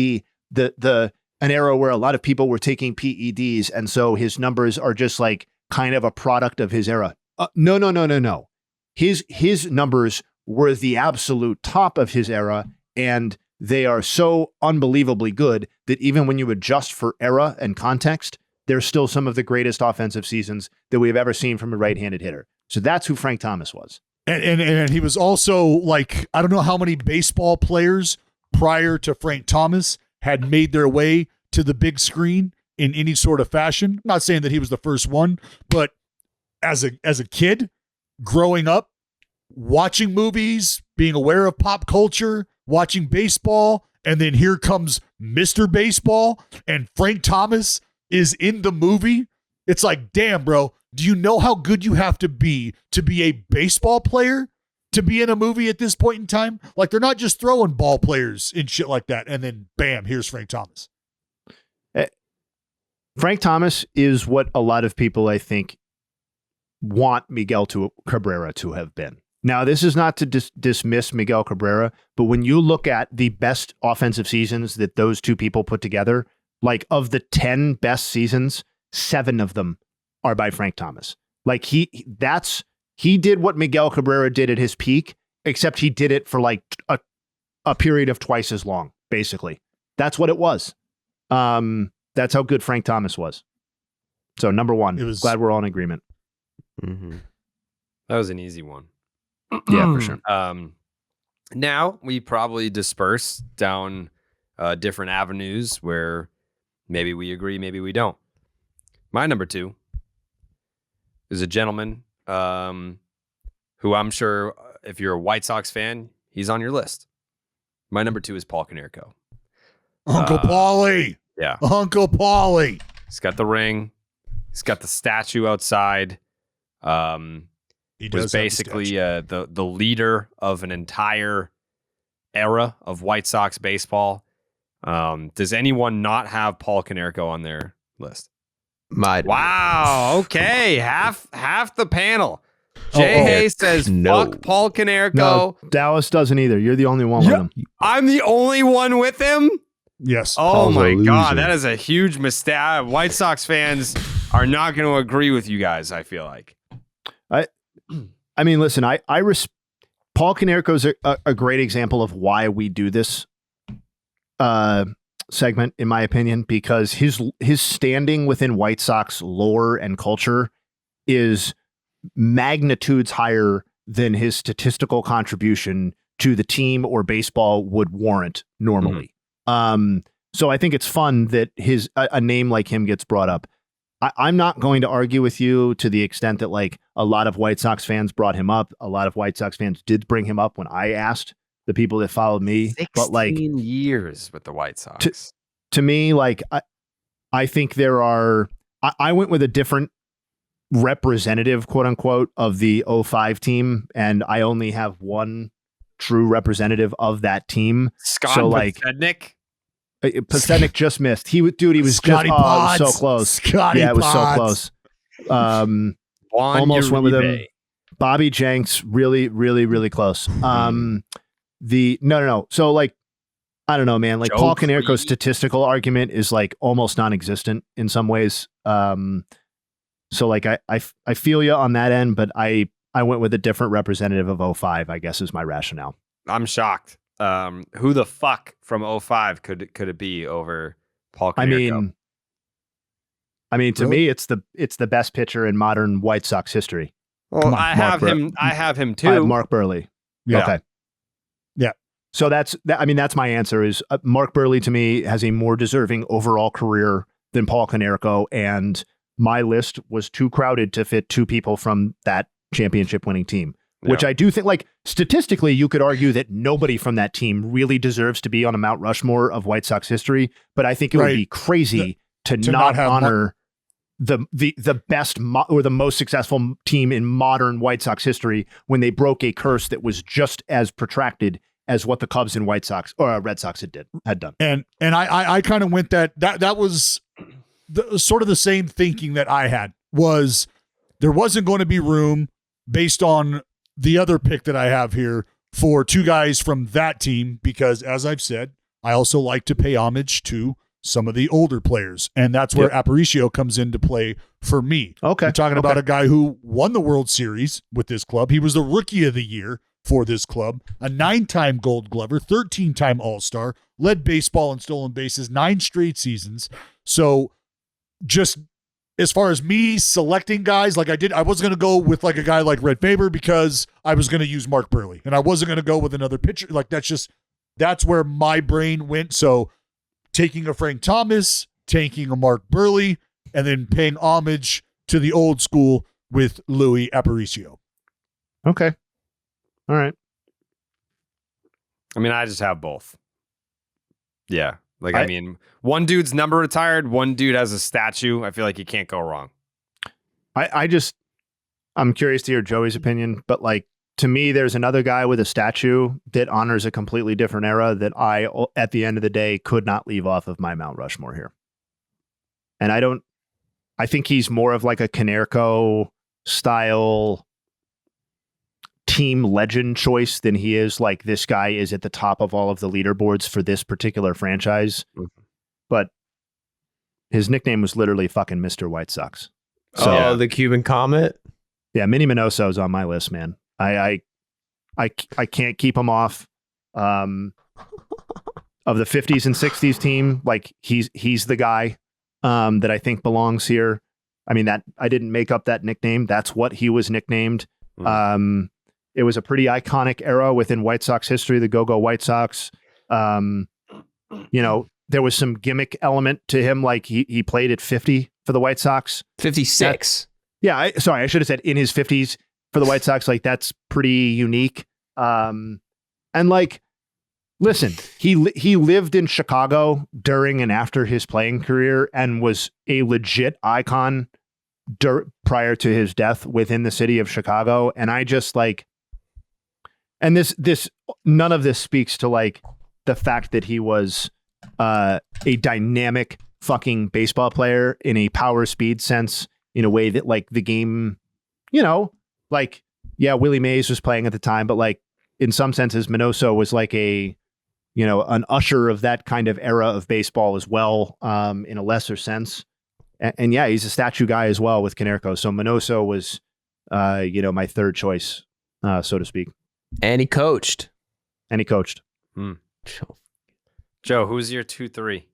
an era where a lot of people were taking PEDs, and so his numbers are just like kind of a product of his era. No. His numbers were the absolute top of his era, and they are so unbelievably good that even when you adjust for era and context, they're still some of the greatest offensive seasons that we have ever seen from a right-handed hitter. So that's who Frank Thomas was. And he was also like, I don't know how many baseball players prior to Frank Thomas had made their way to the big screen in any sort of fashion. I'm not saying that he was the first one, but as a kid growing up, watching movies, being aware of pop culture, watching baseball, and then here comes Mr. Baseball and Frank Thomas is in the movie. It's like, damn, bro. Do you know how good you have to be a baseball player to be in a movie at this point in time? Like, they're not just throwing ball players and shit like that. And then, bam, here's Frank Thomas. Frank Thomas is what a lot of people, I think, want Miguel Cabrera to have been. Now, this is not to dismiss Miguel Cabrera, but when you look at the best offensive seasons that those two people put together, like of the 10 best seasons, 7 of them are by Frank Thomas. Like he did what Miguel Cabrera did at his peak, except he did it for like a period of twice as long, basically. That's what it was. That's how good Frank Thomas was. So number one, glad we're all in agreement. Mm-hmm. That was an easy one. Yeah, for sure. Now we probably disperse down different avenues where maybe we agree, maybe we don't. My number 2 is a gentleman who I'm sure if you're a White Sox fan, he's on your list. My number 2 is Paul Konerko. Uncle Paulie. Yeah. Uncle Paulie. He's got the ring. He's got the statue outside. He was basically the leader of an entire era of White Sox baseball. Does anyone not have Paul Konerko on their list? Wow. Okay. Half the panel. Jayhay says, fuck Paul Konerko. No, Dallas doesn't either. You're the only one with him. I'm the only one with him? Yes. Oh, Paul's my God. That is a huge mistake. White Sox fans are not going to agree with you guys, I feel like. I mean, listen, Paul Konerko is a great example of why we do this segment, in my opinion, because his standing within White Sox lore and culture is magnitudes higher than his statistical contribution to the team or baseball would warrant normally. So I think it's fun that a name like him gets brought up. I'm not going to argue with you to the extent that like a lot of White Sox fans brought him up. A lot of White Sox fans did bring him up when I asked the people that followed me. 16 but like years with the White Sox. To me, like I think there are. I went with a different representative, quote unquote, of the 05 team, and I only have one true representative of that team. Scott Podsednik just missed. He was Scotty just Pods. it was so close. Scotty it was Pods. so close. Almost went with him. Bobby Jenks, really, really, really close. No. So like, I don't know, man. Like Paul Konerko's statistical argument is like almost non-existent in some ways. So like I feel you on that end, but I went with a different representative of 05, I guess is my rationale. I'm shocked. Who the fuck from 05 could it be over Paul Konerko? I mean, to me, it's the best pitcher in modern White Sox history. Well, I have him too. I have Mark Burley. Yeah. Okay. Yeah. So that's my answer is Mark Burley to me has a more deserving overall career than Paul Konerko, and my list was too crowded to fit two people from that championship winning team, which I do think, like, statistically, you could argue that nobody from that team really deserves to be on a Mount Rushmore of White Sox history, but I think it would be crazy to not honor the best or the most successful team in modern White Sox history when they broke a curse that was just as protracted as what the Cubs and White Sox or Red Sox had done. And I kind of went that was sort of the same thinking that I had, was there wasn't going to be room based on the other pick that I have here for two guys from that team, because as I've said, I also like to pay homage to some of the older players, and that's where Aparicio comes into play for me. Okay. We're talking about a guy who won the World Series with this club. He was the Rookie of the Year for this club, a 9-time Gold Glover, 13-time All-Star, led baseball in stolen bases 9 straight seasons. So just as far as me selecting guys, like I was going to go with like a guy like Red Faber because I was going to use Mark Burley, and I wasn't going to go with another pitcher. Like that's where my brain went. So taking a Frank Thomas, taking a Mark Burley, and then paying homage to the old school with Louis Aparicio. Okay. All right. I mean, I just have both. Yeah. Like, I mean, one dude's number retired, one dude has a statue. I feel like you can't go wrong. I'm curious to hear Joey's opinion, but like, to me, there's another guy with a statue that honors a completely different era that I, at the end of the day, could not leave off of my Mount Rushmore here. And I think he's more of like a Konerko style team legend choice than he is like this guy is at the top of all of the leaderboards for this particular franchise. Mm-hmm. But his nickname was literally fucking Mr. White Sox. So the Cuban Comet? Yeah, Minnie Minoso's on my list, man. I can't keep him off. Of the 50s and 60s team, like he's the guy that I think belongs here. I mean, that I didn't make up that nickname. That's what he was nicknamed. Mm. It was a pretty iconic era within White Sox history, the Go-Go White Sox. There was some gimmick element to him, like he played at 50 for the White Sox. 56. I should have said in his 50s for the White Sox. Like, that's pretty unique. And like, listen, he lived in Chicago during and after his playing career and was a legit icon prior to his death within the city of Chicago. And I just like, and this none of this speaks to like the fact that he was a dynamic fucking baseball player in a power speed sense, in a way that like the game, Willie Mays was playing at the time, but like in some senses, Minoso was like an usher of that kind of era of baseball as well, in a lesser sense. And he's a statue guy as well with Konerko. So Minoso was, my third choice, so to speak. And he coached. Joe, who's your 2-3?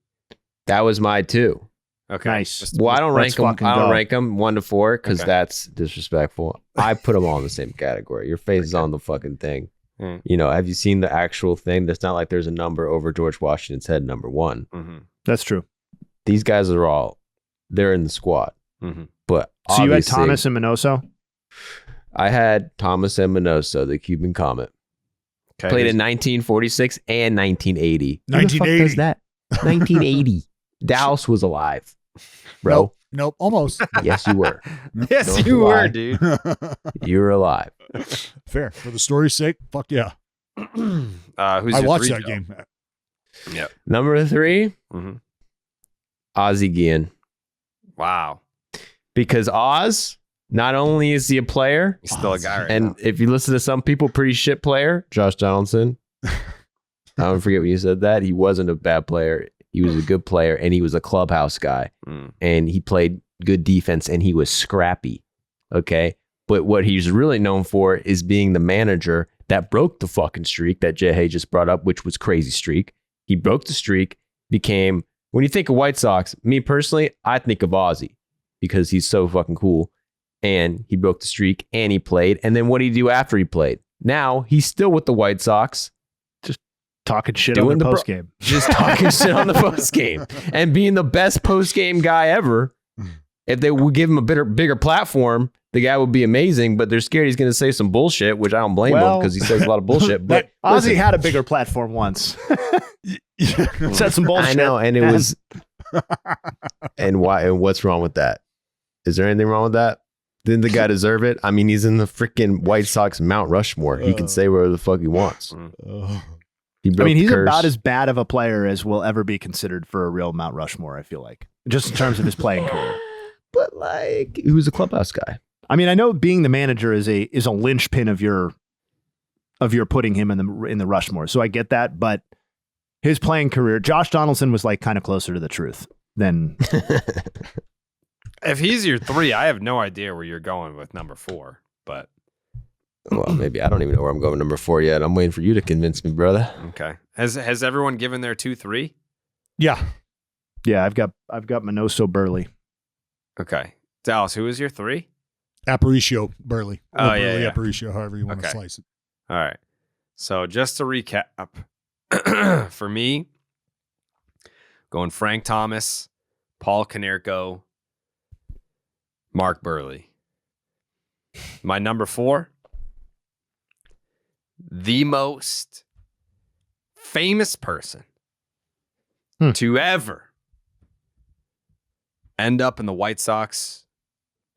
That was my 2. Okay. Nice. Well, I don't rank them. fucking I don't go. rank them 1 to 4 because Okay. that's disrespectful. I put them all in the same category. Your face is on the fucking thing. Mm. You know, have you seen the actual thing? That's not like there's a number over George Washington's head, number 1. Mm-hmm. That's true. These guys are they're in the squad. Mm-hmm. But So you had obviously, Thomas and Minoso? I had Thomas and Minoso, the Cuban Comet. Okay. Played in 1946 and 1980. Who the fuck 1980. does that? 1980. Dallas was alive, bro. Nope. Almost. Yes, you were. Yes, Don't you lie. were, dude. You were alive. Fair. For the story's sake, fuck yeah. Who's I your watched 3, that Joe? game. Yep. Number 3, Mm-hmm. Ozzie Guillen. Wow. Because Oz, not only is he a player, He's still a guy right and now. if you listen to some people, pretty shit player, Josh Donaldson. I don't forget when you said that. He wasn't a bad player. He was a good player, and he was a clubhouse guy. Mm. And he played good defense, and he was scrappy. Okay? But what he's really known for is being the manager that broke the fucking streak that Jayhay just brought up, which was crazy streak. He broke the streak, became, when you think of White Sox, me personally, I think of Ozzie because he's so fucking cool. And he broke the streak, and he played. And then what did he do after he played? Now he's still with the White Sox, Talking shit Doing on the the post game. just talking shit on the post game and being the best post game guy ever. If they would give him a bigger platform, the guy would be amazing. But they're scared he's going to say some bullshit, which I don't blame him because he says a lot of bullshit. But Ozzie listen, had a bigger platform once. Said some bullshit. I know, and it was, and why? And what's wrong with that? Is there anything wrong with that? Didn't the guy deserve it? I mean, he's in the freaking White Sox Mount Rushmore. He can say whatever the fuck he wants. He I broke mean, the he's curse. about as bad of a player as will ever be considered for a real Mount Rushmore, I feel like. Just in terms of his playing career. But like, he was a clubhouse guy. I mean, I know being the manager is a linchpin of your putting him in the Rushmore. So I get that, but his playing career, Josh Donaldson was like kind of closer to the truth than If he's your 3, I have no idea where you're going with number 4. But Well, maybe I don't even know where I'm going number 4 yet. I'm waiting for you to convince me, brother. okay, has everyone given their 2-3? Yeah. yeah, I've got Minoso Burley. Okay, Dallas, who is your 3? Aparicio, Burley. Or Oh, yeah, Burley, yeah. Aparicio, however you want to Okay. slice it. All right. So just to recap, for me, going Frank Thomas, Paul Konerko, Mark Burley. My number 4, the most famous person to ever end up in the White Sox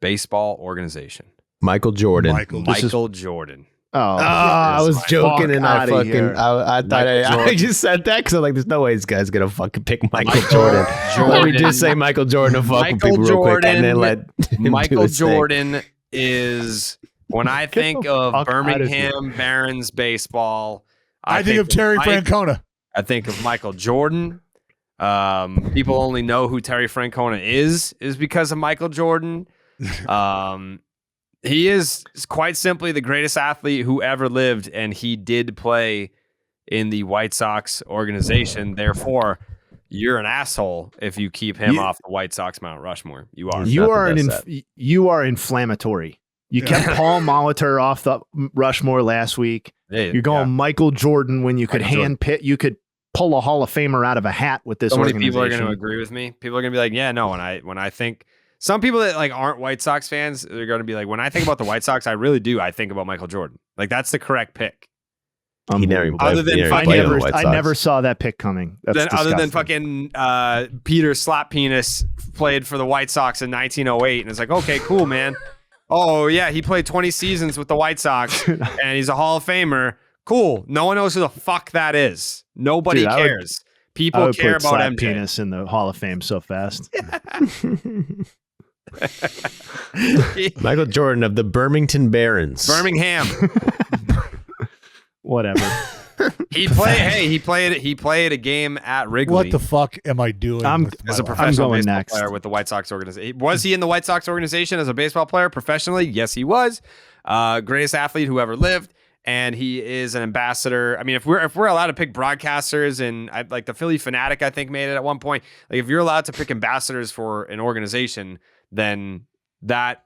baseball organization. Michael Jordan. Michael Jordan. Oh, I was joking and I outta here. fucking I thought I Jordan. just said that because I'm like, there's no way this guy's gonna fucking pick Michael Jordan. Let me just say Michael Jordan to fuck with Michael people real quick and then Jordan- let him do Michael his thing. Jordan is, when I think the of fuck outta Birmingham Barons baseball, I think of Terry Francona. I think of Michael Jordan. People only know who Terry Francona is because of Michael Jordan. He is quite simply the greatest athlete who ever lived, and he did play in the White Sox organization. Therefore, you're an asshole if you keep him off the White Sox Mount Rushmore. You are. You not are the best you are inflammatory. You kept Paul Molitor off the Rushmore last week. Hey, You're going Michael Jordan when you could Michael hand pick. You could pull a Hall of Famer out of a hat with this So many organization. people are going to agree with me. People are going to be like, yeah, no. When I think, some people that like aren't White Sox fans, they're going to be like, when I think about the White Sox, I really do. I think about Michael Jordan. Like, that's the correct pick. He never even Other than he never fucking- played on the White I Sox. never saw that pick coming. That's Then other than disgusting. fucking Peter Slap Penis played for the White Sox in 1908, and it's like, okay, cool, man. Oh yeah, he played 20 seasons with the White Sox, and he's a Hall of Famer. Cool. No one knows who the fuck that is. Nobody Dude, I would- cares. I People would care put about Slap MJ. Penis in the Hall of Fame so fast. Michael Jordan of the Birmingham Barons. Birmingham. Whatever. He played a game at Wrigley. What the fuck am I doing? I'm- with As a my life? professional going baseball next. player with the White Sox organization. Was he in the White Sox organization as a baseball player professionally? Yes, he was. Greatest athlete who ever lived. and he is an ambassador. I mean, if we're allowed to pick broadcasters, and like the Philly Fanatic, I think made it at one point. Like if you're allowed to pick ambassadors for an organization, then that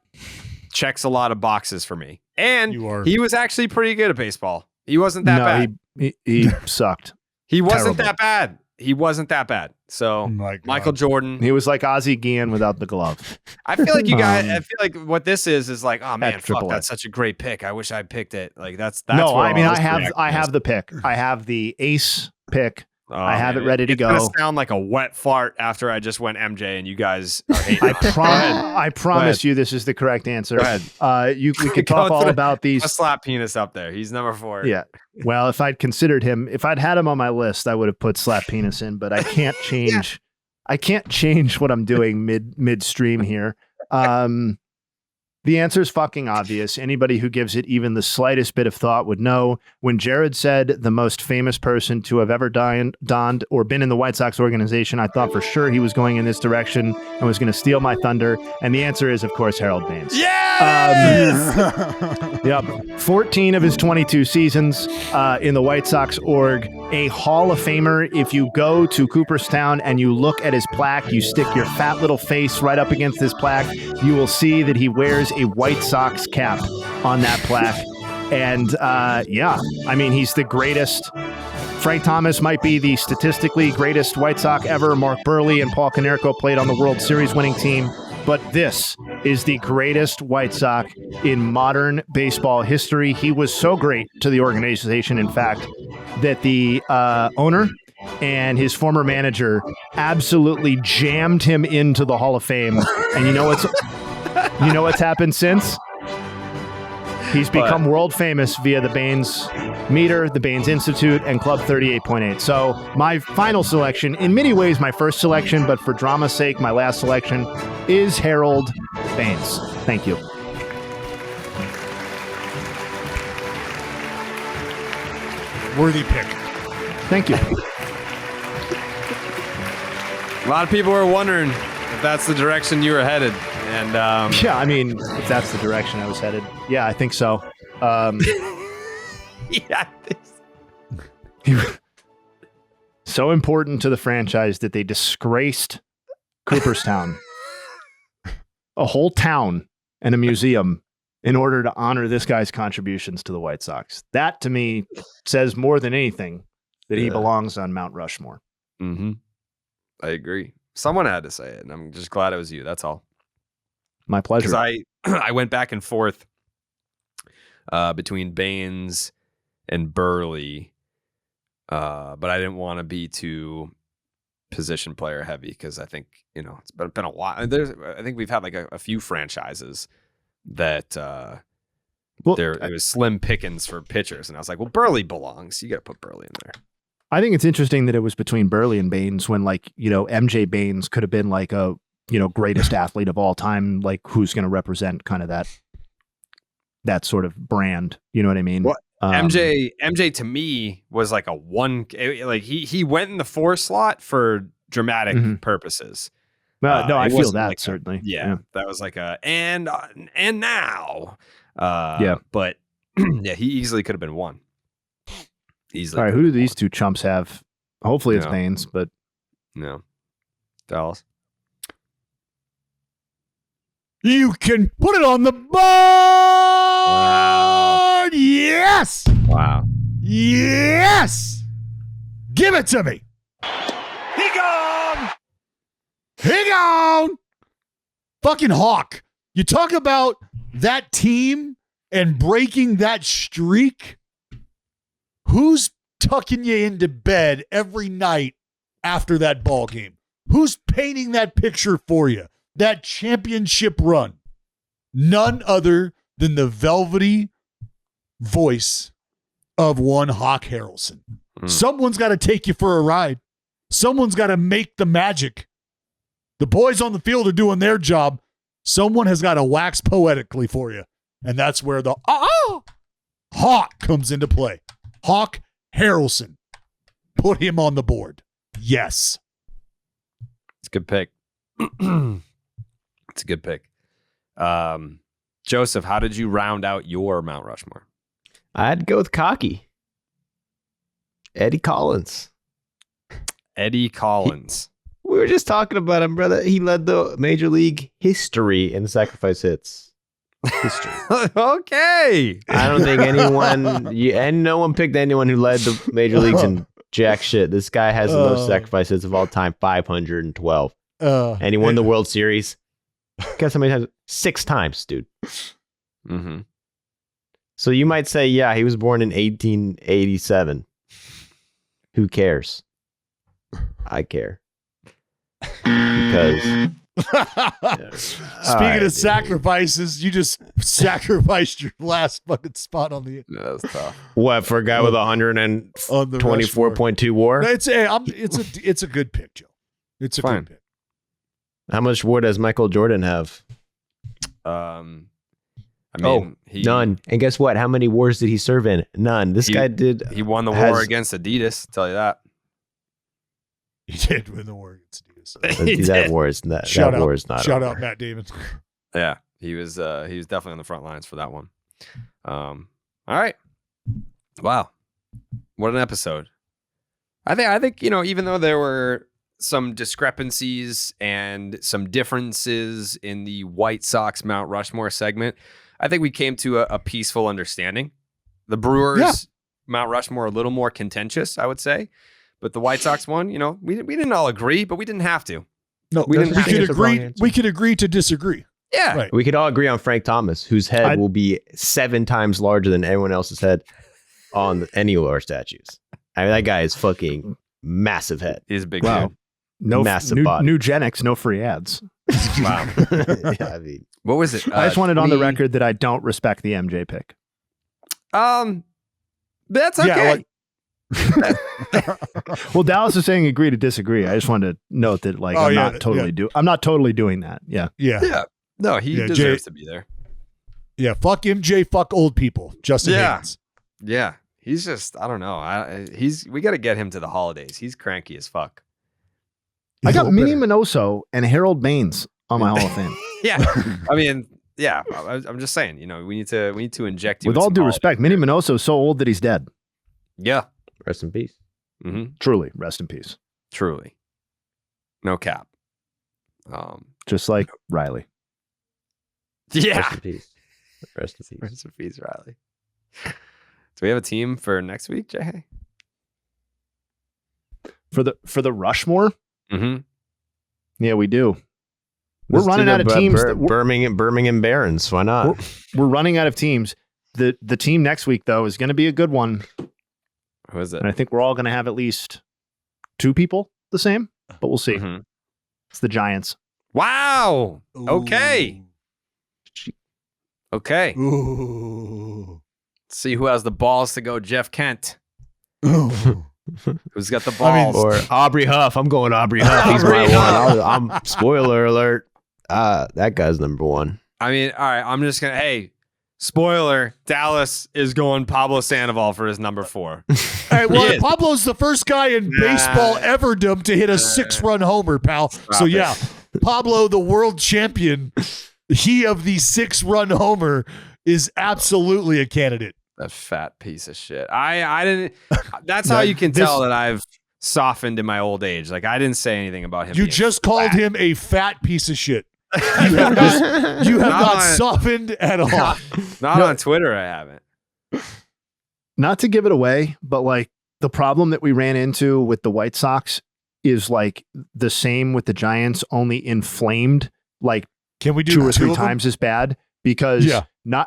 checks a lot of boxes for me. And he was actually pretty good at baseball. He wasn't that bad. He sucked. He wasn't that bad. He wasn't that bad. So Michael Jordan. He was like Ozzie Guillen without the glove. I feel like you guys. I feel like what this is like, oh man, fuck, that's A. such a great pick. I wish I picked it. Like that's. No, I mean I have the pick. I have the ace pick. I have it ready to go. It's gonna sound like a wet fart after I just went MJ, and you guys are hating. I promise you, this is the correct answer. We could talk all about these. A slap penis up there. He's number 4. Yeah. Well, if I'd considered him, if I'd had him on my list, I would have put slap penis in. But I can't change. I can't change what I'm doing midstream here. The answer is fucking obvious. Anybody who gives it even the slightest bit of thought would know. When Jared said the most famous person to have ever donned or been in the White Sox organization, I thought for sure he was going in this direction and was going to steal my thunder. And the answer is, of course, Harold Baines. Yep. 14 of his 22 seasons in the White Sox org. A Hall of Famer. If you go to Cooperstown and you look at his plaque, you stick your fat little face right up against this plaque, you will see that he wears a White Sox cap on that plaque. And I mean, he's the greatest. Frank Thomas might be the statistically greatest White Sox ever. Mark Burley and Paul Konerko played on the World Series winning team. But this is the greatest White Sox in modern baseball history. He was so great to the organization, in fact, that the owner and his former manager absolutely jammed him into the Hall of Fame. And you know what's happened since? He's become world famous via the Baines meter, the Baines Institute, and Club 38.8. So my final selection, in many ways my first selection, but for drama's sake, my last selection is Harold Baines. Thank you. Worthy pick. Thank you. A lot of people were wondering if that's the direction you were headed. And yeah, I mean, if that's the direction I was headed, yeah, I think so. Yeah. So important to the franchise that they disgraced Cooperstown, a whole town and a museum, in order to honor this guy's contributions to the White Sox. That, to me, says more than anything that he belongs on Mount Rushmore. Mm-hmm. I agree. Someone had to say it, and I'm just glad it was you. That's all. My pleasure. Because I went back and forth between Baines and Burley, but I didn't want to be too position player heavy because I think it's been a while. I think we've had like a few franchises that it was slim pickings for pitchers, and I was like, well, Burley belongs. You got to put Burley in there. I think it's interesting that it was between Burley and Baines when, like, MJ Baines could have been like a greatest athlete of all time, like who's going to represent kind of that sort of brand. You know what I mean? Well, MJ to me was like a one, like he went in the 4 slot for dramatic purposes. No, I feel that like certainly. Yeah, that was like a and now. But yeah, he easily could have been 1. Easily. All right, who do these 2 chumps have? Hopefully it's Baines, but no, Dallas. You can put it on the board. Wow. Yes. Wow. Yes. Give it to me. he gone. He gone. Fucking Hawk. You talk about that team and breaking that streak. Who's tucking you into bed every night after that ball game? Who's painting that picture for you? That championship run? None other than the velvety voice of one Hawk Harrelson. Someone's got to take you for a ride. Someone's got to make the magic. The boys on the field are doing their job. Someone has got to wax poetically for you. And that's where the Hawk comes into play. Hawk Harrelson. Put him on the board. Yes. It's a good pick. It's a good pick. Joseph, how did you round out your Mount Rushmore? I'd go with cocky. Eddie Collins. Eddie Collins. We were just talking about him, brother. He led the major league history in sacrifice hits. History. Okay. I don't think anyone, and no one picked anyone who led the major leagues in jack shit. This guy has the most sacrifice hits of all time, 512. And he won the World Series. Guess how many times? 6 times, dude. Mm-hmm. So you might say, yeah, he was born in 1887. Who cares? I care. Because Speaking of sacrifices, you just sacrificed your last fucking spot on the. That's tough. what, for a guy with 124.2 WAR? It's a good pick, Joe. It's a Fine. good pick. How much WAR does Michael Jordan have? I mean, None. And guess what? How many wars did he serve in? None. This guy did. He won the war against Adidas. I'll tell you that. He did win the war against Adidas. That war is not. Shout that out, war is not. Shout over. out Matt Damon. Yeah, he was definitely on the front lines for that one. All right. Wow, what an episode! I think even though there were some discrepancies and some differences in the White Sox Mount Rushmore segment, I think we came to a peaceful understanding. The Brewers Mount Rushmore a little more contentious, I would say. But the White Sox one, we didn't all agree, but we didn't have to. No, we we could agree. We could agree to disagree. Yeah, right. We could all agree on Frank Thomas, whose head will be 7 times larger than anyone else's head on any of our statues. I mean, that guy is fucking massive head. He's a big Wow. dude. No massive body. Nugenics, no free ads. Wow. Yeah, I mean, What was it? I just wanted on the record that I don't respect the MJ pick. That's okay. Yeah, Well, Dallas is saying agree to disagree. I just wanted to note that I'm not totally doing that. Yeah. Yeah. No, he Yeah, deserves to be there. Yeah. Fuck MJ. Fuck old people. Justin Haynes. Yeah. He's just, I don't know. We got to get him to the holidays. He's cranky as fuck. I got Minnie Minoso and Harold Baines on my Hall of Fame. Yeah. I mean, yeah. I'm just saying, we need to inject you With all due respect, Minnie Minoso is so old that he's dead. Yeah. rest in peace. Mm-hmm. Truly, rest in peace. Truly. No cap. Just like Riley. Yeah. Rest in peace. Rest in peace. Rest in peace, Riley. Do we have a team for next week, Jayhay? For the Rushmore? Mm-hmm. Yeah, we do. Let's We're running do out of the teams. Birmingham Barons. Why not? We're running out of teams. The team next week, though, is going to be a good one. Who is it? And I think we're all going to have at least 2 people the same, but we'll see. Mhm. It's the Giants. Wow. Okay. Okay. Ooh. Let's see who has the balls to go Jeff Kent. Ooh. Who's got the I mean, balls? Or Aubrey Huff. I'm going Aubrey Huff. He's my Aubrey one. I'm spoiler alert. That guy's number 1. I mean, all right, I'm just going to, hey, spoiler, Dallas is going Pablo Sandoval for his number 4. All right, well, He is. Pablo's the first guy in baseball everdom to hit a 6-run homer, pal. So yeah, Pablo, the world champion, he of the 6-run homer is absolutely a candidate. That fat piece of shit. I didn't, that's how you can tell that I've softened in my old age. Like, I didn't say anything about him. You being just called him a fat piece of shit. You have Not not on- softened at all. Not on Twitter, I haven't. Not to give it away, but the problem that we ran into with the White Sox is the same with the Giants, only inflamed Can we do 2 or 2 3 of them? times as bad because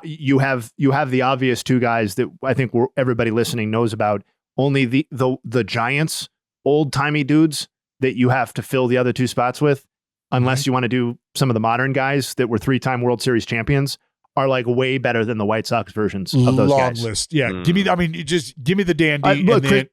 you have the obvious 2 guys that I think everybody listening knows about. Only the Giants, old timey dudes that you have to fill the other 2 spots with, unless you want to do some of the modern guys that were 3-time World Series champions, are way better than the White Sox versions of those Long guys. list. Yeah. Give me the dandy. Look, and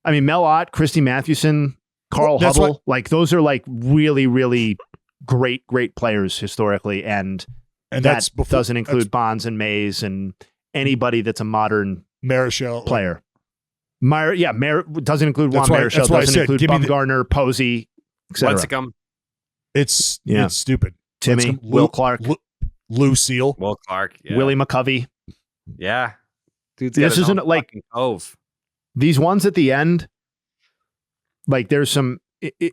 then, Mel Ott, Christy Mathewson, Carl That's Hubble, those are really, really great players historically, and that's before, doesn't include Bonds and Mays and anybody that's a modern Marichal player. Doesn't include Juan That's why- Marichal, that's why I doesn't said, include give me the- Bumgarner, Posey, etc. Lincecum, It's stupid. Timmy, Will Clark, Lucille. Will Clark, yeah. Willie McCovey. Yeah. Dude's This isn't like Cove. these ones at the end. Like there's some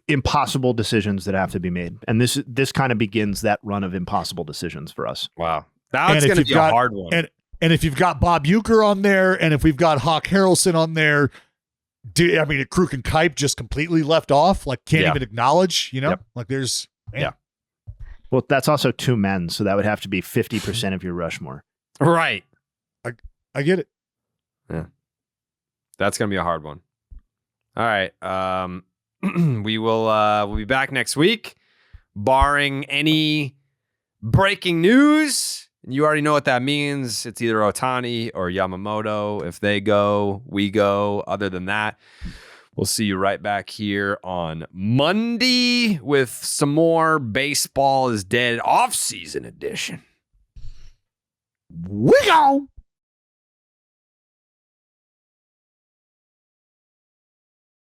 impossible decisions that have to be made, and this kind of begins that run of impossible decisions for us. Wow, that's going to be a hard one. And if you've got Bob Uecker on there, and if we've got Hawk Harrelson on there, Kruk and Kipe just completely left off, like can't even acknowledge, like there's Well, that's also two men, so that would have to be 50% of your Rushmore. Right. I get it. Yeah, that's going to be a hard one. All right. We'll be back next week, barring any breaking news. You already know what that means. It's either Ohtani or Yamamoto. If they go, we go. Other than that, we'll see you right back here on Monday with some more Baseball is Dead off-season edition. We go.